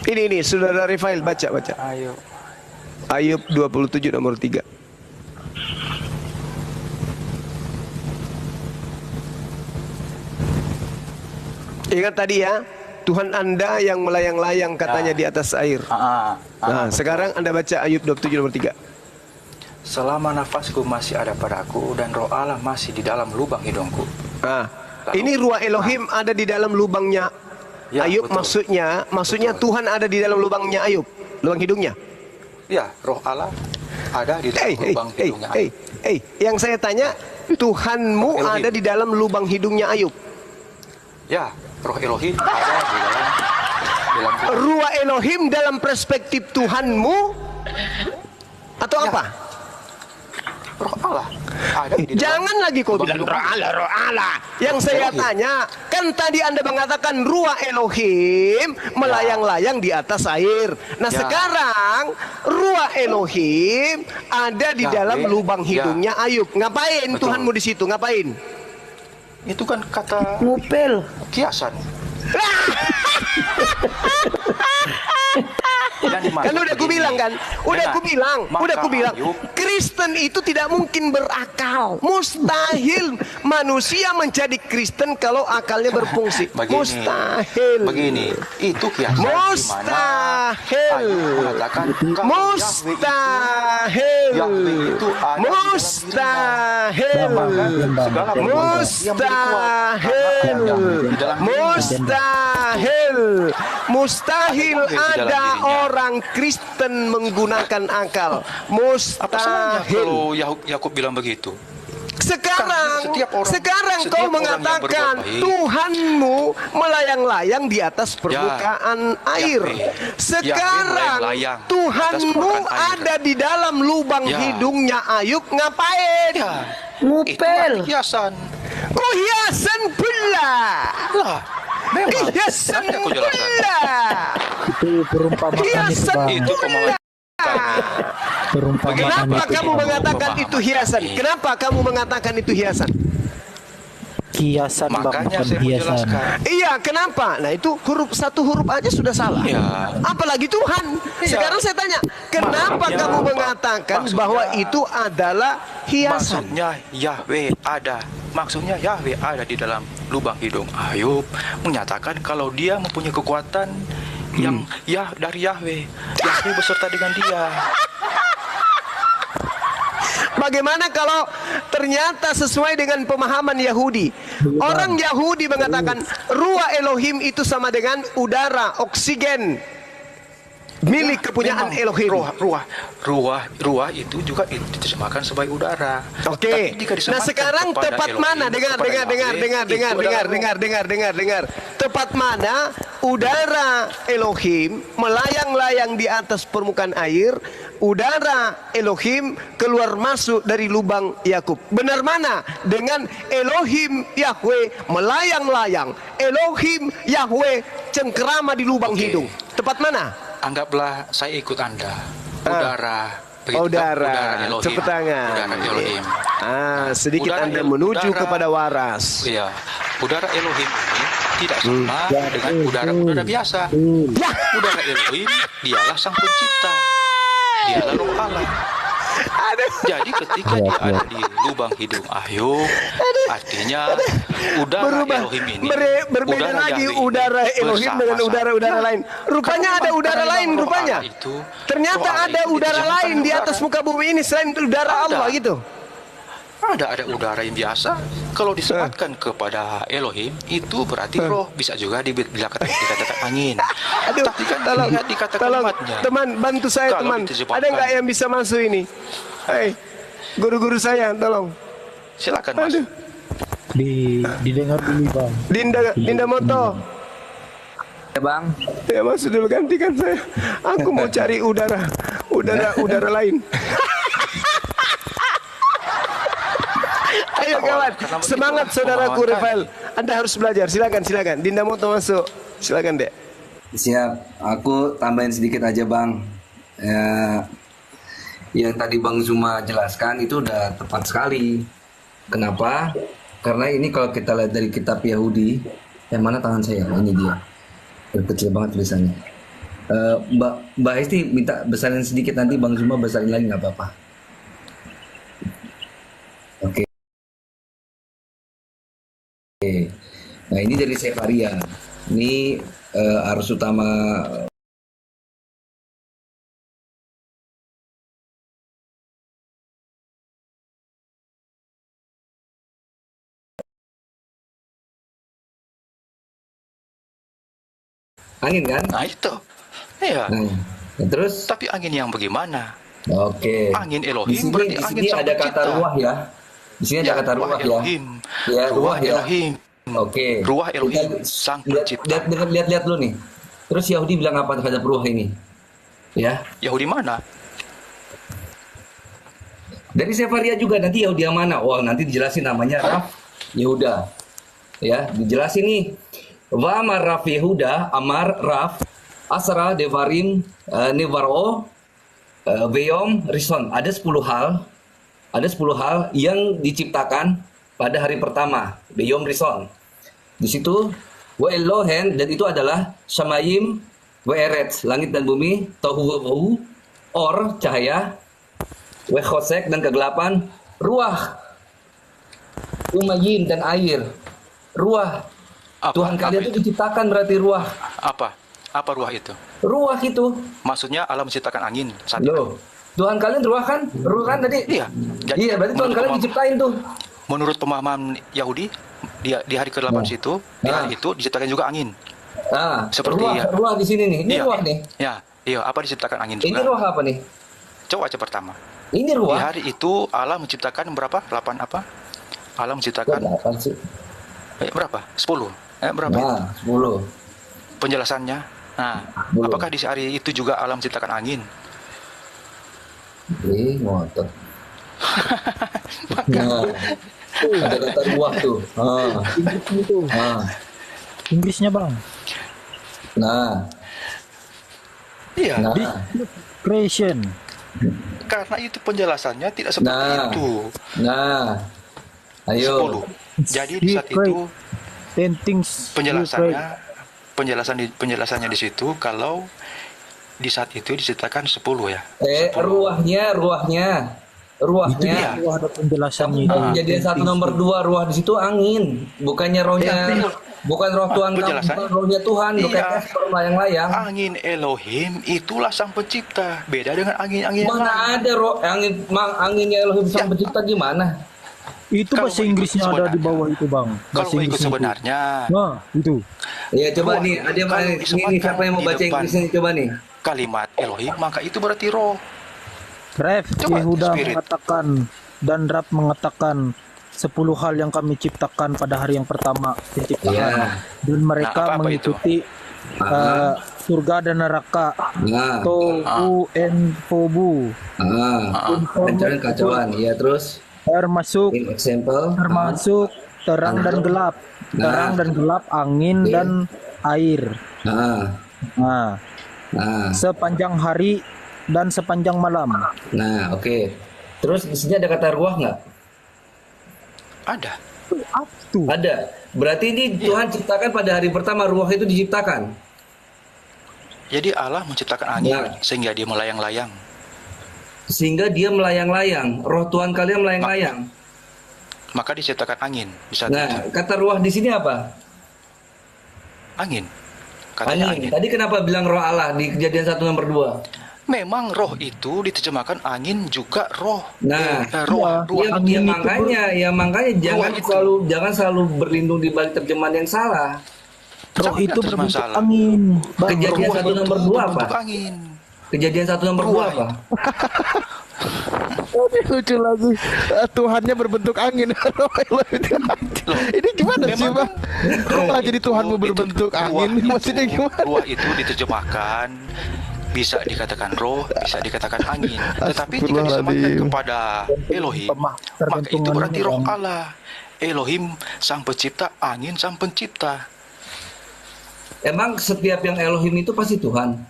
Ini Saudara Rifail baca. Ayo. Ayub 27 nomor 3. Ingat tadi ya, Tuhan Anda yang melayang-layang katanya di atas air. Nah, sekarang Anda baca Ayub 27 nomor 3. Selama nafasku masih ada padaku dan roh Allah masih di dalam lubang hidungku. Nah, Ini ruah Elohim ada di dalam lubangnya Ya, Ayub, betul. maksudnya Tuhan ada di dalam lubangnya Ayub, lubang hidungnya. Ya, roh Allah ada di dalam lubang hidungnya. Yang saya tanya, Tuhanmu Elohim. ada di dalam lubang hidungnya Ayub. Ya, roh Elohim ada di dalam Ruah Elohim dalam perspektif Tuhanmu atau Ya. apa? roh Allah ada di dalam Jangan lagi kau lubang bilang hidung. roh Allah. Yang saya Elohim. tanya, kan tadi Anda mengatakan ruah Elohim melayang-layang di atas air. Nah Ya. sekarang ruah Elohim ada di Ya, dalam ya. lubang hidungnya Ayub. Ngapain Betul. Tuhanmu di situ? Ngapain? Itu kan kata Ngupil. kiasan. Yang dimaksud Kan udah aku begini. bilang kan, udah Dengar, aku bilang, udah aku maka bilang, Ayub, Kristen itu tidak mungkin berakal, mustahil manusia menjadi Kristen kalau akalnya berfungsi, begini, mustahil, begini, itu kiasan di mana mustahil, Ayub mengatakan kalau mustahil, Yahweh itu ada di dalam mustahil, dirinya. Segala perbuatan dia menjadi kuat mustahil, karena Yahweh di dalam mustahil, mustahil Ada Yahweh di dalam ada dirinya. orang Kristen menggunakan akal, Apa salahnya mustahil. kalau Yakub bilang begitu? Sekarang, Setiap orang- sekarang setiap kau orang yang mengatakan berbuat baik, Tuhanmu melayang-layang di atas permukaan air. Yahweh. Sekarang Yahweh melayang-layang di atas Tuhanmu permukaan air. ada di dalam lubang Ya. hidungnya Ayub. Ngapain? Ya, itu Ngupil. arti kiasan. Kau hiasan pula. Lah, memang. Hiasan Nanti aku jelaskan. pula. Itu perumpamaan itu Hiasan bang. Itu pemahaman. Perumpamaan Kenapa itu kamu bang. mengatakan Pemahaman itu hiasan? ini. Kenapa kamu mengatakan itu hiasan? Kiasan bang, Makanya bukan saya mau hiasan. jelaskan. Iya, kenapa? Nah itu satu huruf aja sudah salah. Ya. Apalagi Tuhan. Iya. Sekarang saya tanya, kenapa Maksudnya kamu apa? mengatakan Maksudnya- bahwa itu adalah hiasan? Maksudnya Yahweh ada. Maksudnya Yahweh ada di dalam lubang hidung Ayub, menyatakan kalau dia mempunyai kekuatan yang dari Yahweh. Yahweh beserta dengan dia. Bagaimana kalau ternyata sesuai dengan pemahaman Yahudi? Orang Yahudi mengatakan ruah Elohim itu sama dengan udara, oksigen milik kepunyaan Memang Elohim. ruah itu juga diterjemahkan sebagai udara. Oke. Tapi jika Nah disematkan sekarang kepada tepat Elohim, mana? Dengar, kepada dengar, dengar, Yahweh, dengar, itu dengar, adalah dengar, dengar, dengar, dengar. Tepat mana udara Elohim melayang-layang di atas permukaan air, udara Elohim keluar masuk dari lubang Yakub. Benar mana? Dengan Elohim Yahweh melayang-layang, Elohim Yahweh cengkerama di lubang hidung. Tepat mana? Anggaplah saya ikut Anda. Udara. begitu kan? Udara, Elohim. tepuk tangan. Udara Elohim. Sedikit Udara Anda El- menuju udara- kepada waras. Iya, udara Elohim ini tidak sama dengan udara biasa. Udara Elohim dialah sang pencipta. Dialah roh Allah. Jadi ketika dia ada di lubang hidung Ayub, artinya udara Berubah, Elohim ini berbeda udara lagi Yahweh ini udara Elohim dengan bersama-sama. udara-udara lain. Rupanya Kalau ada memang- udara kalau lain memang roh rupanya. Allah itu, Ternyata roh Allah ada itu udara diterjemahkan lain di udara. atas muka bumi ini selain udara Ada. Allah gitu. Ada udara yang biasa. Kalau disematkan kepada Elohim, itu berarti roh. Bisa juga dikatakan angin. Aduh, Tapi kan tolong, lihat di kata tolong, kalimatnya. teman, bantu saya Kalau teman. diterjemahkan. Ada nggak yang bisa masuk ini? Hei, guru-guru saya, tolong. Silakan Mas. Aduh, Didengar dulu bang. Dinda Moto. Ya bang, Ya masuk dulu, gantikan saya. Aku mau cari udara lain. Ayo kawan, semangat saudaraku Rafael. Anda harus belajar. Silakan, silakan. Dinda Moto masuk. Silakan dek. siap. Aku tambahin sedikit aja bang. Ya, yang tadi bang Zuma jelaskan itu udah tepat sekali. Kenapa? Karena ini kalau kita lihat dari kitab Yahudi, yang mana tangan saya? Ini dia. Kecil banget tulisannya. Mbak Hesti minta besarin sedikit, nanti bang Zuma besarin lagi nggak apa-apa. Oke. Nah ini dari Sefaria. Ini arus utama Angin kan? Nah itu. Iya. Nah, terus Tapi angin yang bagaimana? oke. Angin Di Elohim sini, berarti di angin sini sang ada kata pencipta. ruah ya. Di sini ada kata ruah ya. Elohim. Ya, Ruah ruah ya. Elohim. Oke. Ruah Elohim Kita sang lihat, pencipta. lihat dulu nih. Terus Yahudi bilang apa terhadap ruah ini? Ya. Yahudi mana? Dari Sefaria juga nanti Yahudi yang mana? Oh, nanti dijelasin namanya Raf Yehuda. Ya, dijelasin nih. Wa amar Raf Yehuda, amar Raf Asra Devarim Nevaro Beyom Rison. Ada 10 hal. Ada 10 hal yang diciptakan pada hari pertama, Beyom Rison. Di situ wa Elohen, dan itu adalah Shamayim wa Eretz, langit dan bumi, Tohu wa Bohu, Or, cahaya, Wechosek, dan kegelapan, Ruah, Umayin, dan air. Ruah. Apa? Tuhan Apa kalian itu itu? diciptakan berarti ruah. Apa? Apa ruah itu? Ruah itu. Maksudnya Allah menciptakan angin saat itu. Loh, Tuhan kalian ruah kan? Ruah kan tadi? Iya. Jadi Iya, berarti Tuhan menurut kalian pemaham- diciptain tuh. Menurut pemahaman Yahudi, di hari ke-8 situ, di hari itu diciptakan juga angin. Nah, Seperti ruah, ya. ruah di sini nih. Ini Iya. ruah nih. Ya, iya. Apa diciptakan angin Ini juga? ruah apa nih? Coba aja pertama. Ini Di ruah. hari itu Allah menciptakan berapa? 8 apa? Allah menciptakan Berapa sih? berapa? 10. Berapa itu? Nah, 10. Penjelasannya. Nah, Belum. apakah di hari itu juga Allah menciptakan angin? Ngotot. Nah, ada kata ruah tuh. Itu Nah, Inggrisnya bang. nah, Iya. nah. Creation. Karena itu penjelasannya tidak seperti Nah. itu. Nah, ayo. 10. Jadi di saat itu Ten things you create. penjelasannya di situ kalau di saat itu diciptakan 10 ya. Ruahnya. Iya. Itu ada penjelasannya itu. Kejadian 1 nomor 2, ruah di situ angin, bukannya rohnya, Iya. bukan roh Tuhan, Penjelasannya. bukan rohnya Tuhan, bukan Iya. Casper layang-layang. Angin Elohim itulah sang pencipta. Beda dengan angin-angin yang lain. Mana ada roh anginnya Elohim sang Ya. pencipta gimana? Itu Kalau bahasa mau ikut Inggrisnya ada di sebenarnya. bawah itu bang. Kalau Bahasa mau ikut Inggrisnya itu. sebenarnya, Nah itu. Ya coba Ruah. nih, ada Kalau ini disematkan siapa yang mau di baca depan. Inggrisnya nih, coba nih. kalimat Elohim maka itu berarti roh. Ref Coba, Yehuda Spirit. mengatakan dan Rab mengatakan 10 hal yang kami ciptakan pada hari yang pertama penciptaan. Iya. Dan mereka Nah, apa itu? mengikuti surga dan neraka. Nah, Tohu en Fobu. ajaran kacauan. Ya terus, Termasuk in example. terang dan gelap. Terang dan gelap, angin Iya. dan air. Nah, Nah, nah, sepanjang hari dan sepanjang malam. nah, oke. Terus di sini ada kata ruah nggak? Ada. Tuh. Ada. Berarti ini Tuhan ciptakan pada hari pertama, ruah itu diciptakan. Jadi Allah menciptakan angin Nah. sehingga dia melayang-layang. Sehingga dia melayang-layang. Roh Tuhan kalian melayang-layang. Maka diciptakan angin di saat Nah, itu. kata ruah di sini apa? Angin. Katanya Angin. angin. Tadi kenapa bilang roh Allah di Kejadian 1 nomor 2? Memang roh itu diterjemahkan angin juga roh. Nah, Ruah. Ya makanya jangan selalu berlindung di balik terjemahan yang salah. Roh Sangat itu berbentuk masalah. angin. Bang, Kejadian Ruah 1 itu nomor 2 apa? berbentuk angin. Kejadian 1 nomor 2 Ruah apa? Lucu lagi. Tuhannya berbentuk angin. Ini gimana sih Memang bang? Kok malah jadi Tuhanmu itu- berbentuk ruah angin? itu- Maksudnya gimana? Ruah itu diterjemahkan bisa dikatakan roh, bisa dikatakan angin. Tetapi jika disematkan Astagfirullahaladzim. kepada Elohim, maka itu berarti roh Allah. Elohim sang pencipta, angin sang pencipta. Emang setiap yang Elohim itu pasti Tuhan?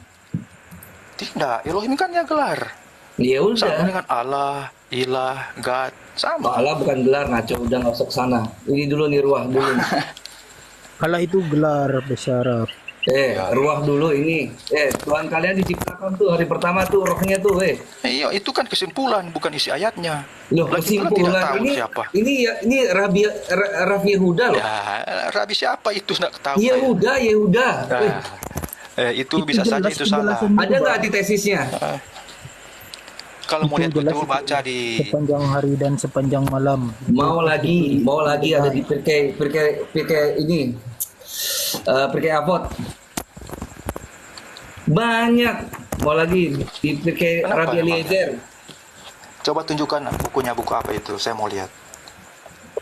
Tidak, Elohim kan yang gelar. Ya Sama udah. dengan Allah, Ilah, God, sama. Allah bukan gelar, ngaco, udah nggak usah kesana. Ini dulu nih ruah dulu. Kalau itu gelar besar. Ruah dulu ini. Tuhan kalian diciptakan tuh hari pertama tuh rohnya tuh. Iya, itu kan kesimpulan, bukan isi ayatnya. Loh, Lagi pula tidak kesimpulan tahu ini siapa. ini Rabi Yehuda loh. Ya, Rabi siapa itu tidak tahu. Yehuda. Nah, itu bisa saja itu salah. Ada nggak antitesisnya? Kalau mau lihat Itu jelas betul itu. baca di Sepanjang hari dan sepanjang malam. Mau lagi ada di Pirkei ini. Pirkei Avot. Banyak. Mau lagi dipakai Kenapa Rabi emang? Eliezer. Coba tunjukkan bukunya, buku apa itu? Saya mau lihat.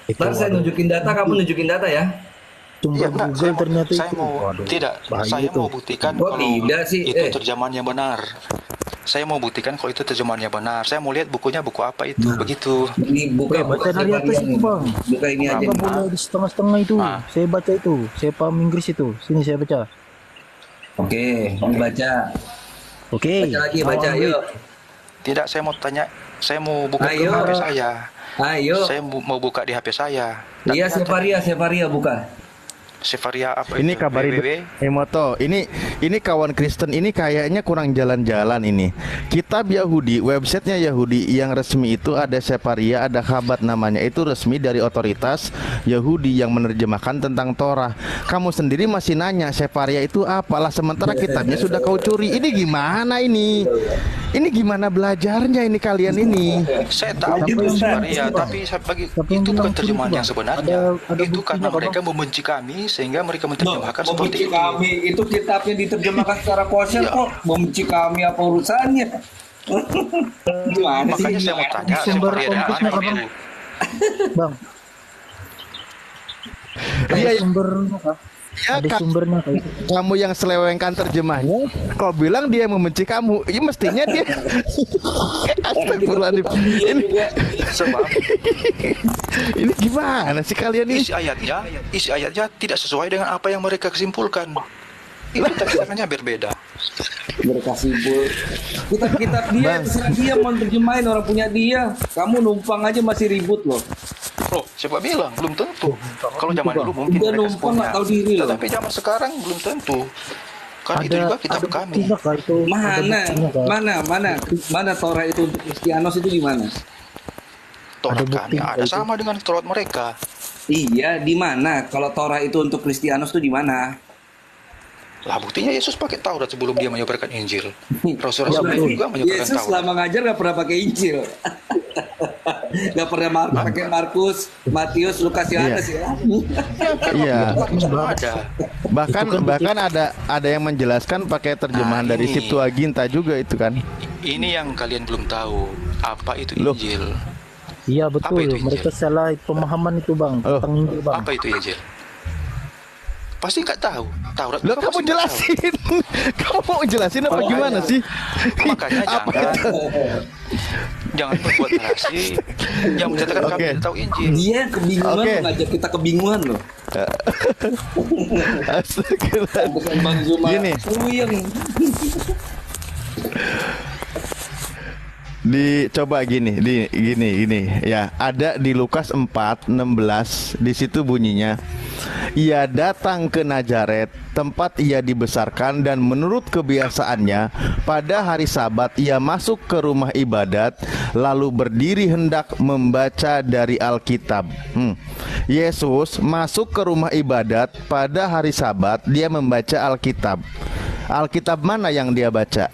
Ntar saya nunjukin data, kamu nunjukin data ya. Sumber Iya, enggak, Google ternyata saya itu. mau Waduh, tidak, bahaya saya itu. mau buktikan Oh, kalau tidak sih, itu eh. terjemahannya benar. Saya mau buktikan kalau itu terjemahannya benar. Saya mau lihat bukunya buku apa itu, begitu. Ini buka Baca dari atas itu, Bang. Buka ini aja. Nggak boleh di setengah-setengah itu. Ah. Saya baca itu. Saya paham Inggris itu. Sini saya baca. Oke, ini baca. Oke. Baca lagi, baca. Yuk. Tidak, saya mau tanya, saya mau buka di Ayo. HP saya. Ayo. Saya mau buka di HP saya. Dan Iya, ternyata Sefaria buka. Sefaria apa Ini itu? kabar hidup Emoto. Ini kawan Kristen ini kayaknya kurang jalan-jalan ini. Kitab Yahudi, websitenya Yahudi yang resmi itu ada Sefaria, ada Chabad namanya. Itu resmi dari otoritas Yahudi yang menerjemahkan tentang Torah. Kamu sendiri masih nanya Sefaria itu apalah, sementara kitabnya sudah kau curi. Ini gimana ini? Ini gimana belajarnya ini kalian ini? Saya tahu itu Sefaria, tapi saya bagi itu bukan terjemahan yang sebenarnya. Itu karena mereka membenci kami sehingga mereka menerjemahkan seperti itu. itu kitabnya diterjemahkan secara kosher Iya. kok. Membenci kami apa urusannya? Gimana Makanya saya mau tanya Sumber Sefaria dari konfliknya mana apa? ini? Bang. Iya, Ada iya. sumbernya kah? Ya, Ada sumbernya kah? kamu yang selewengkan terjemahnya, kau bilang dia membenci kamu. Ya mestinya dia. Astagfirullahaladzim. Sebab Ini gimana sih kalian ini? isi ayatnya tidak sesuai dengan apa yang mereka kesimpulkan. Itu terjemahannya berbeda. Mereka simpul. Kitab-kitab dia, terserah dia mau terjemahin, orang punya dia. Kamu numpang aja masih ribut loh. Loh, siapa bilang? Belum tentu. Kalau zaman dulu mungkin Dia mereka numpang punya. nggak tahu diri loh. Tetapi zaman sekarang belum tentu. Karena itu juga kitab kami. buktinya kah itu? Ada Mana, buktinya kah? mana Torah itu untuk Kristianos itu di mana? Taurat Ada kami bukti ada itu. sama dengan Taurat mereka. Iya, di mana? Kalau Torah itu untuk Kristianos itu di mana? Lah buktinya Yesus pakai Taurat sebelum dia menyebarkan Injil. Rasul-rasul Ya, lain juga menyebarkan Yesus Taurat. selama ngajar gak pernah pakai Injil. Gak pernah pakai Markus, Matius, Lukas, Yohanes ya. Iya. Ada. Bahkan ada yang menjelaskan pakai terjemahan Nah, dari ini. Septuaginta juga itu kan. Ini yang kalian belum tahu. Apa itu Loh. Injil? Iya Apa betul. itu Injil? Mereka salah pemahaman itu, Bang. Oh. Tentang Injil, Bang. Apa itu Injil? Pasti nggak tahu. Taurat Lo juga kamu pasti nggak tahu. jelasin. Kamu mau jelasin apa gimana sih? Makanya Apa jangan itu? jangan membuat narasi yang menyatakan kami Oke. tidak tahu Injil. Dia kebingungan Oke. loh, ngajak kita kebingungan loh. Astagfirullah. Bukan Bang Zuma. Gini. Puyeng. Dicoba gini ya, ada di Lukas 4:16, di situ bunyinya, ia datang ke Nazaret, tempat ia dibesarkan, dan menurut kebiasaannya pada hari Sabat ia masuk ke rumah ibadat, lalu berdiri hendak membaca dari Alkitab. Yesus masuk ke rumah ibadat pada hari Sabat, dia membaca Alkitab. Alkitab mana yang dia baca?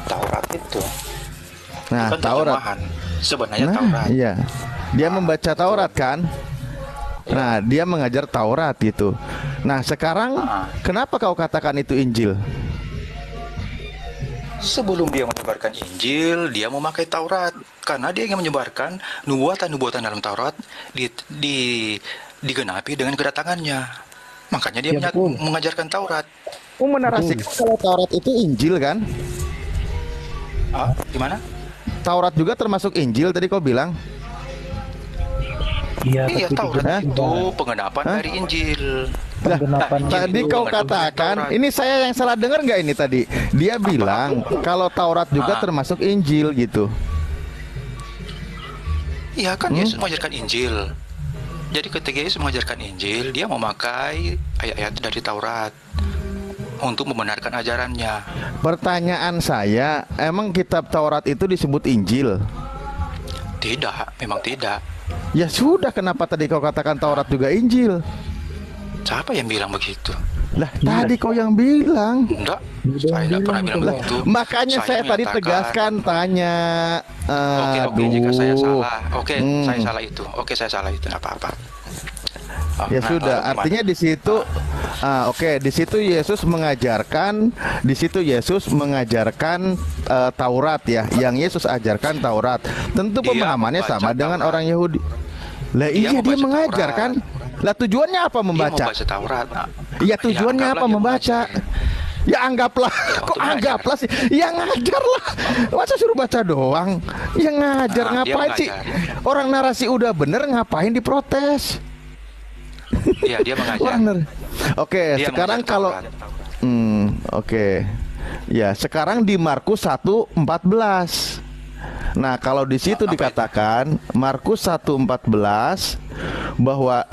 Taurat itu. Nah, Bukan Taurat. terjemahan. Sebenarnya Nah, Taurat. iya. Dia membaca Taurat kan? Nah, dia mengajar Taurat gitu. Nah, sekarang kenapa kau katakan itu Injil? Sebelum dia menyebarkan Injil, dia memakai Taurat karena dia ingin menyebarkan nubuatan-nubuatan dalam Taurat digenapi dengan kedatangannya. Makanya dia Ya, betul. mengajarkan Taurat. Menarasikan kalau Taurat itu Injil kan? Ah, gimana? Taurat juga termasuk Injil tadi kau bilang. Iya, Iya, tapi Taurat tidak- itu penggenapan Hah? dari Injil. Penggenapan Injil Tadi itu kau mengandung katakan, Taurat. ini saya yang salah dengar nggak ini tadi? Dia bilang kalau Taurat juga Ah. termasuk Injil gitu. Iya kan Yesus mengajarkan Injil. Jadi ketika Yesus mengajarkan Injil, dia memakai ayat-ayat dari Taurat untuk membenarkan ajarannya. Pertanyaan saya, emang kitab Taurat itu disebut Injil? Tidak, memang tidak. Ya sudah, kenapa tadi kau katakan Taurat juga Injil? Siapa yang bilang begitu? Lah, tadi kau yang bilang. Enggak, saya tidak pernah bilang Lah, begitu. makanya saya tadi menyatakan- tegaskan tanya. Oke, jika saya Aduh. salah. Oke, saya salah itu. Oke, saya salah itu, nggak apa-apa. Oh, Ya nah, sudah, lalu gimana? artinya di situ Oke, di situ Yesus mengajarkan, Taurat ya. Yang Yesus ajarkan Taurat. Tentu Dia pemahamannya membaca sama dengan Taurat. orang Yahudi. Lah iya dia membaca mengajar Taurat. kan. Lah tujuannya apa Dia membaca? membaca Taurat. Ya tujuannya Ya, apa anggaplah dia membaca? Ya anggaplah, kok untuk mengajar. anggaplah sih? Ya ngajar lah. Masa suruh baca doang? Ya ngajar Dia ngapain sih? mengajar. Orang narasi udah bener ngapain diprotes? Iya, dia mengajar. Orang Oke, Dia sekarang mengajar kalau Taurat. oke. Ya, sekarang di Markus 1:14. Nah, kalau di situ Apa dikatakan Markus 1:14 bahwa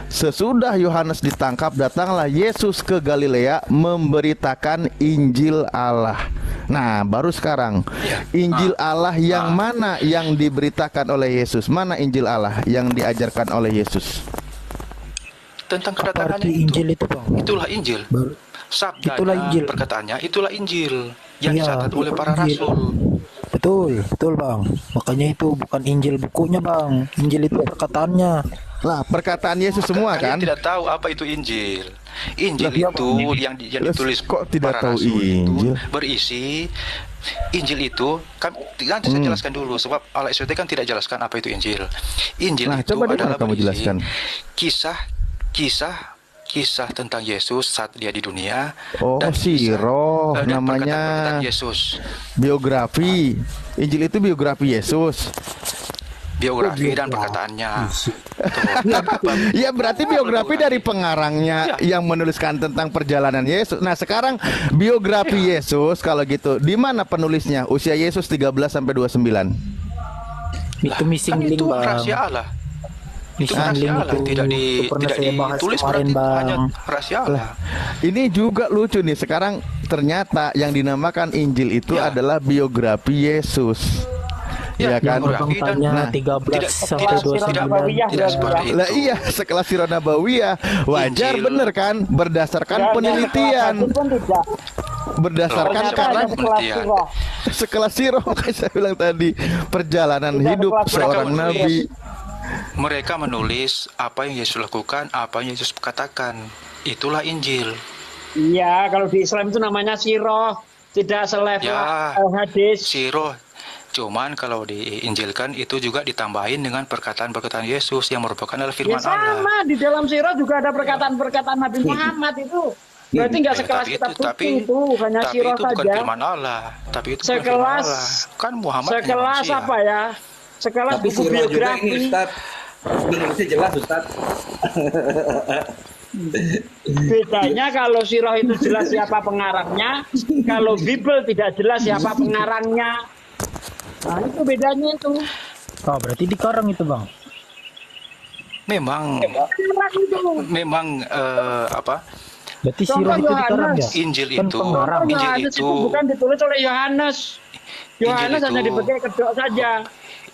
sesudah Yohanes ditangkap datanglah Yesus ke Galilea memberitakan Injil Allah. Nah, baru sekarang Injil Allah yang mana yang diberitakan oleh Yesus? Mana Injil Allah yang diajarkan oleh Yesus? Tentang Apa kedatangannya arti Injil itu, Bang? Itulah Injil. Baru- Sabdanya, Itulah Injil. perkataannya, itulah Injil yang Iya, dicatat oleh para Injil. rasul. Betul Bang. Makanya itu bukan Injil bukunya, Bang. Injil itu perkataannya. Lah, perkataan Yesus semua Kalian kan? tidak tahu apa itu Injil. Injil Lah, itu yang Lah, ditulis kok tidak para tahu rasul Injil? itu berisi Injil itu nanti saya jelaskan dulu sebab ala SWT kan tidak jelaskan apa itu Injil. Injil Nah, itu coba di mana adalah kamu berisi jelaskan? kisah tentang Yesus saat dia di dunia. Oh, Siroh dan namanya. perkataan-perkataan Yesus. Biografi. Injil itu biografi Yesus. Biografi dan perkataannya. Ya berarti biografi dari pengarangnya yang menuliskan tentang perjalanan Yesus. Nah, sekarang biografi Yesus kalau gitu, di mana penulisnya? Usia Yesus 13 sampai 29. Itu missing Kan link, itu Bang. rahasia Allah. Itu Missing rahasia link Allah, itu. tidak Itu pernah tidak saya bahas ditulis kemarin, berarti hanya Bang. rahasia Allah. Ini juga lucu nih. Sekarang ternyata yang dinamakan Injil itu Ya. adalah biografi Yesus. Ya, kan? Yang Bang Biografi dan- tanya Nah, 13 sampai tidak 29. tidak seperti itu. Lah iya, sekelas Sirah Nabawiyah. Wajar Injil. bener kan? Berdasarkan penelitian. Berdasarkan Oh, karena penelitian. sekelas Sirah kayak saya bilang tadi, perjalanan hidup seorang nabi. Mereka menulis apa yang Yesus lakukan, apa yang Yesus katakan. Itulah Injil. Iya, kalau di Islam itu namanya siroh, tidak selevel Ya. hadis. Siroh. Cuman kalau diinjilkan itu juga ditambahin dengan perkataan-perkataan Yesus yang merupakan adalah Ya firman Allah. sama, di dalam siroh juga ada perkataan-perkataan Nabi Muhammad itu. Berarti nggak sekelas kitab suci itu, hanya siroh itu bukan saja. firman Allah. Tapi itu bukan firman Sekelas Allah. Kan Muhammad hanya sekelas manusia. apa ya? Sekelas Tapi buku sirah juga biografi. ini Ustaz. Sebenarnya jelas Ustaz. Bedanya kalau siroh itu jelas siapa pengarangnya, kalau Bible tidak jelas siapa pengarangnya. Nah itu bedanya itu. Oh, berarti dikarang itu, Bang. Memang apa? Berarti Contoh sirah itu dikarang ya? Injil Kan itu pengarang. Injil Yohanes itu bukan ditulis oleh Yohanes. Yohanes itu- hanya dipakai kedok saja.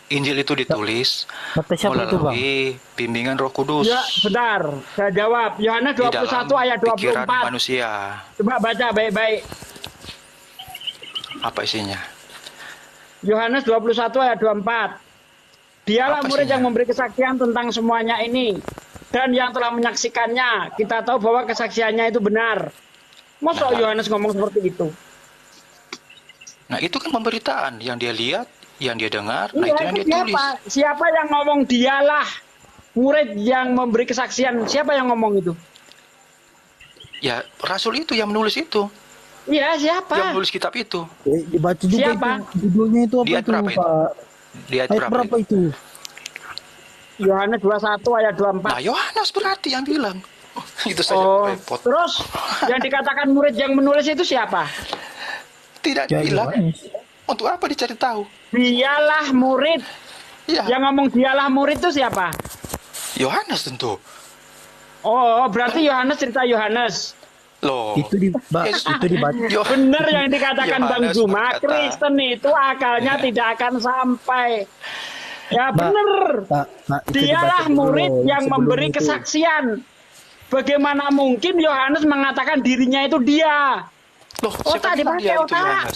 Injil itu ditulis Kata siapa itu, Bang? melalui bimbingan Roh Kudus. Ya, bentar. Saya jawab. Yohanes Di 21 dalam ayat pikiran 24. manusia. Coba baca baik-baik. Apa isinya? Yohanes 21 ayat 24. Dialah Apa murid isinya? yang memberi kesaksian tentang semuanya ini. Dan yang telah menyaksikannya, kita tahu bahwa kesaksiannya itu benar. Masa Yohanes ngomong seperti itu? Nah, itu kan pemberitaan yang dia lihat, yang dia dengar, nah Iya, itu yang dia itu tulis. siapa? Siapa yang ngomong dialah murid yang memberi kesaksian? Siapa yang ngomong itu? Ya, rasul itu yang menulis itu, Iya, yang siapa? menulis kitab itu. Dibaca juga Siapa? itu. Judulnya itu apa Di ayat itu, berapa itu? Pak? Di ayat Ayat berapa itu? Yohanes 21 ayat 24. Nah, Yohanes berarti yang bilang. Itu saja Oh, repot. terus yang dikatakan murid yang menulis itu siapa? Tidak Ya, bilang. Yohanes. Untuk apa dicari tahu? Dialah murid. Ya, Yang ngomong dialah murid itu siapa? Yohanes tentu. Oh, berarti Yohanes cerita Yohanes. Loh. Itu itu dibaca. Benar yang dikatakan Bang Yohanes Zuma, berkata- Kristen itu akalnya tidak akan sampai. Ya benar. Pak, itu Dialah dibaca dulu murid yang sebelum memberi itu. kesaksian. Bagaimana mungkin Yohanes mengatakan dirinya itu dia? Loh, Otak siapa bilang dipakai, dia itu otak. Yohanes?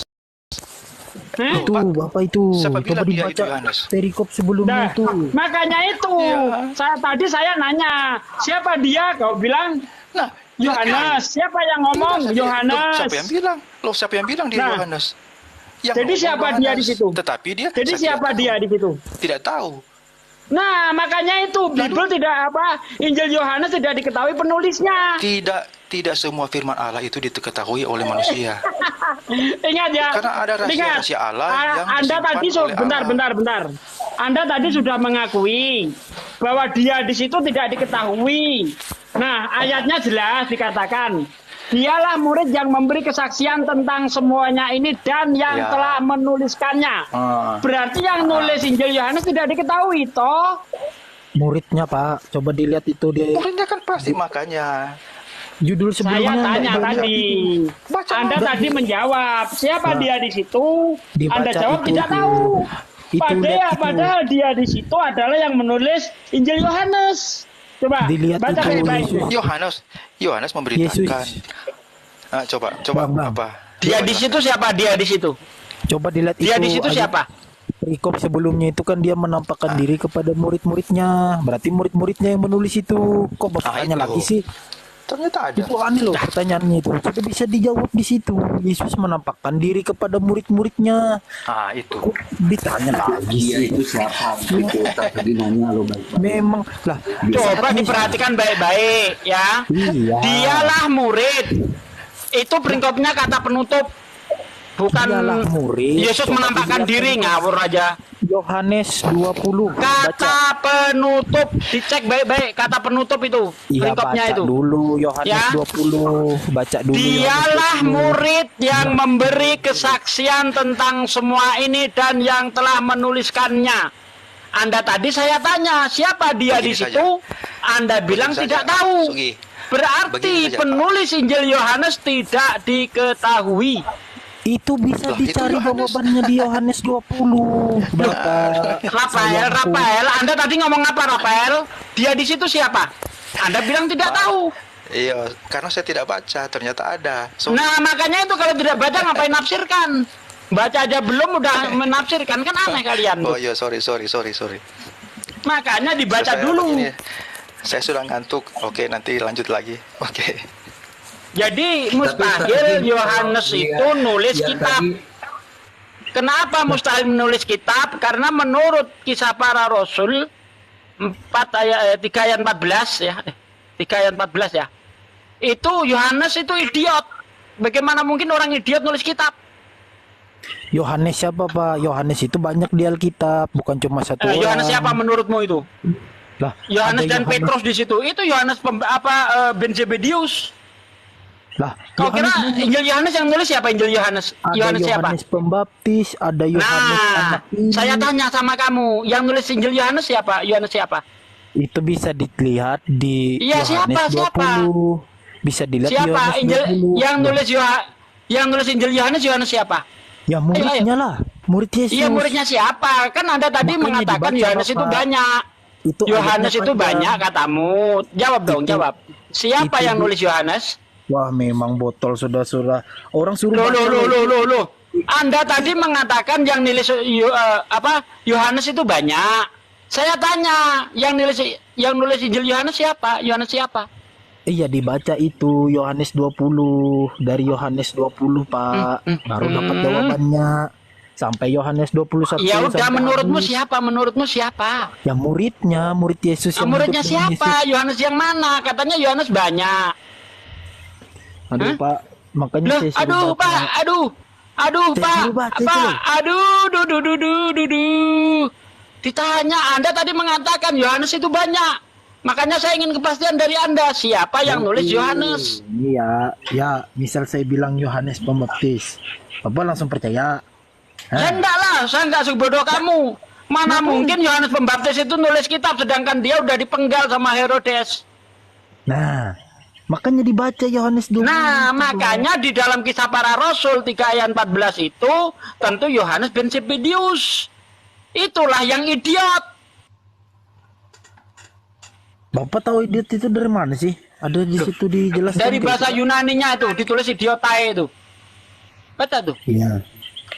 Hah? Itu Bapak itu. Siapa Coba bilang dia itu dibaca Yohanes? perikop sebelumnya Nah, itu. makanya itu. Iya. Tadi saya nanya, siapa dia? Kau bilang Nah, Yohanes, siapa yang ngomong? Tidak, Yohanes. Siapa yang bilang? Siapa yang bilang dia Nah. Yohanes? Yang Jadi ngomong siapa dia Yohanes. di situ? Tetapi dia Jadi saya siapa tidak dia tahu. di situ? Tidak tahu. Nah, makanya itu Bible tidak apa, Injil Yohanes tidak diketahui penulisnya. Tidak semua firman Allah itu diketahui oleh manusia. Ingat ya. Karena ada rahasia-rahasia Allah yang Anda disimpan tadi oleh Allah. bentar. Anda tadi sudah mengakui bahwa dia di situ tidak diketahui. Nah, ayatnya jelas dikatakan, dialah murid yang memberi kesaksian tentang semuanya ini dan yang Ya. telah menuliskannya. Berarti yang nulis Injil Yohanes tidak diketahui, toh? Muridnya Pak, coba dilihat itu dia Muridnya kan pasti makanya. judul Saya sebelumnya. tanya nggak banyak. tadi. Anda tadi menjawab, siapa Nah. dia di situ? Dibaca Anda jawab itu, tidak itu. tahu. Itu lihat itu. Padahal dia di situ adalah yang menulis Injil Yohanes. Coba Dilihat baca itu, baik-baik. Yohanes memberitakan. Yesus. Nah, coba Bang. apa? Dia di situ siapa? Dia di situ. Coba dilihat Dia itu. di situ ayat siapa? Perikop sebelumnya itu kan dia menampakkan diri kepada murid-muridnya. Berarti murid-muridnya yang menulis itu. Kok bapaknya itu. lagi sih? Ternyata ada. Itu aneh loh pertanyaannya itu. Sudah bisa dijawab di situ. Yesus menampakkan diri kepada murid-muridnya. Ah, itu. Kok ditanya lagi Dia sih? itu siapa? Itu tadi nanya lo baik-baik. Memang lah. Coba diperhatikan baik-baik ya. Iya. Dialah murid. Itu peringkopnya kata penutup. Bukan Dialah murid. Yesus Coba menampakkan dilihat diri, ngawur aja. Yohanes 20. Baca. Kata penutup, dicek baik-baik kata penutup itu. Iya, Peringkopnya baca itu. dulu Yohanes Ya. 20. Baca dulu. Dialah Yohanes 20. murid yang memberi kesaksian tentang semua ini dan yang telah menuliskannya. Anda tadi saya tanya, siapa dia Begini di situ? Anda bilang Begini tidak saja, tahu. Sugi. Berarti Begini saja, Pak. penulis Injil Yohanes tidak diketahui. Itu bisa Lah, itu dicari Yohanes. jawabannya di Yohanes 20. Bapak. Rafael, Anda tadi ngomong apa, Rafael? Dia di situ siapa? Anda bilang tidak tahu. Iya, karena saya tidak baca, ternyata ada. Nah, makanya itu kalau tidak baca ngapain nafsirkan? Baca aja belum udah menafsirkan, kan aneh kalian. Oh tuh. iya, sorry. Makanya dibaca Saya dulu. begini, saya sudah ngantuk. Oke, nanti lanjut lagi. Oke. Jadi mustahil Yohanes itu nulis Ya, kitab. tadi- Kenapa mustahil menulis kitab? Karena menurut Kisah Para Rasul 3 ayat 14 ya. 3 ayat 14 ya. Itu Yohanes itu idiot. Bagaimana mungkin orang idiot nulis kitab? Yohanes siapa Pak? Yohanes itu banyak di Alkitab, bukan cuma satu orang. Yohanes siapa menurutmu itu? Lah, Yohanes ada dan Petrus di situ. Itu Yohanes Ben Zebedius. Lah, Kau kira Injil Yohanes yang nulis siapa? Injil Yohanes? ada Yohanes siapa? Yohanes Pembaptis, ada Yohanes Nah, anak ini. saya tanya sama kamu, yang nulis Injil Yohanes siapa? Yohanes siapa? Itu bisa dilihat di Iya, Yohanes siapa? 20. Bisa dilihat di Siapa? Yohanes Injil 20. yang nulis yang nulis Injil Yohanes siapa? Ya muridnya lah, murid Yesus. Iya, muridnya siapa? Kan Anda tadi Makanya mengatakan dibaca, Yohanes itu Bapak. banyak. Itu Yohanes ayatnya itu panjang. banyak katamu. Jawab dong, Itu- jawab. Siapa itu yang di- nulis Yohanes? Wah, memang botol sudah. Orang suruh baca Loh. Anda tadi mengatakan yang nulis Yohanes itu banyak. Saya tanya, yang nulis Injil Yohanes siapa? Yohanes siapa? Iya, dibaca itu Yohanes 20. Dari Yohanes 20, Pak. Baru dapat jawabannya. Sampai Yohanes 21. Ya udah, sampai menurutmu habis. siapa? Menurutmu siapa? Ya muridnya, murid Yesus yang Muridnya hidup dengan siapa? Yesus. Yohanes yang mana? Katanya Yohanes banyak. Aduh, Hah? Pak. Makanya Loh, saya suruh aduh baca. Pak, aduh, Saya Pak, suruh baca itu Pak, loh. aduh, duh. Ditanya, Anda tadi mengatakan Yohanes itu banyak. Makanya saya ingin kepastian dari Anda, siapa yang nulis Yohanes? Iya, ya, misal saya bilang Yohanes Pembaptis. Bapak langsung percaya. Ya enggak lah, saya enggak sebodoh kamu. Mana mungkin Yohanes Pembaptis itu nulis kitab sedangkan dia udah dipenggal sama Herodes. Nah, makanya dibaca Yohanes 20. Nah, makanya di dalam Kisah Para Rasul 3 ayat 14 itu tentu Yohanes Ben Zebedius. Itulah yang idiot. Bapak tahu idiot itu dari mana sih? Ada di situ dijelaskan. Dari kayak bahasa gitu. Yunaninya itu ditulis idiotae itu. Baca tuh. Iya.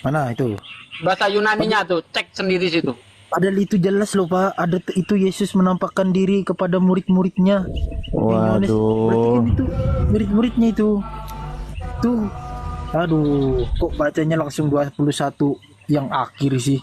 Mana itu? Bahasa Yunaninya tuh, cek sendiri situ. Padahal itu jelas loh Pak, ada itu Yesus menampakkan diri kepada murid-muridnya. Yohanes, berarti kan itu murid-muridnya itu. Tuh. Aduh, kok bacanya langsung 21 yang akhir sih.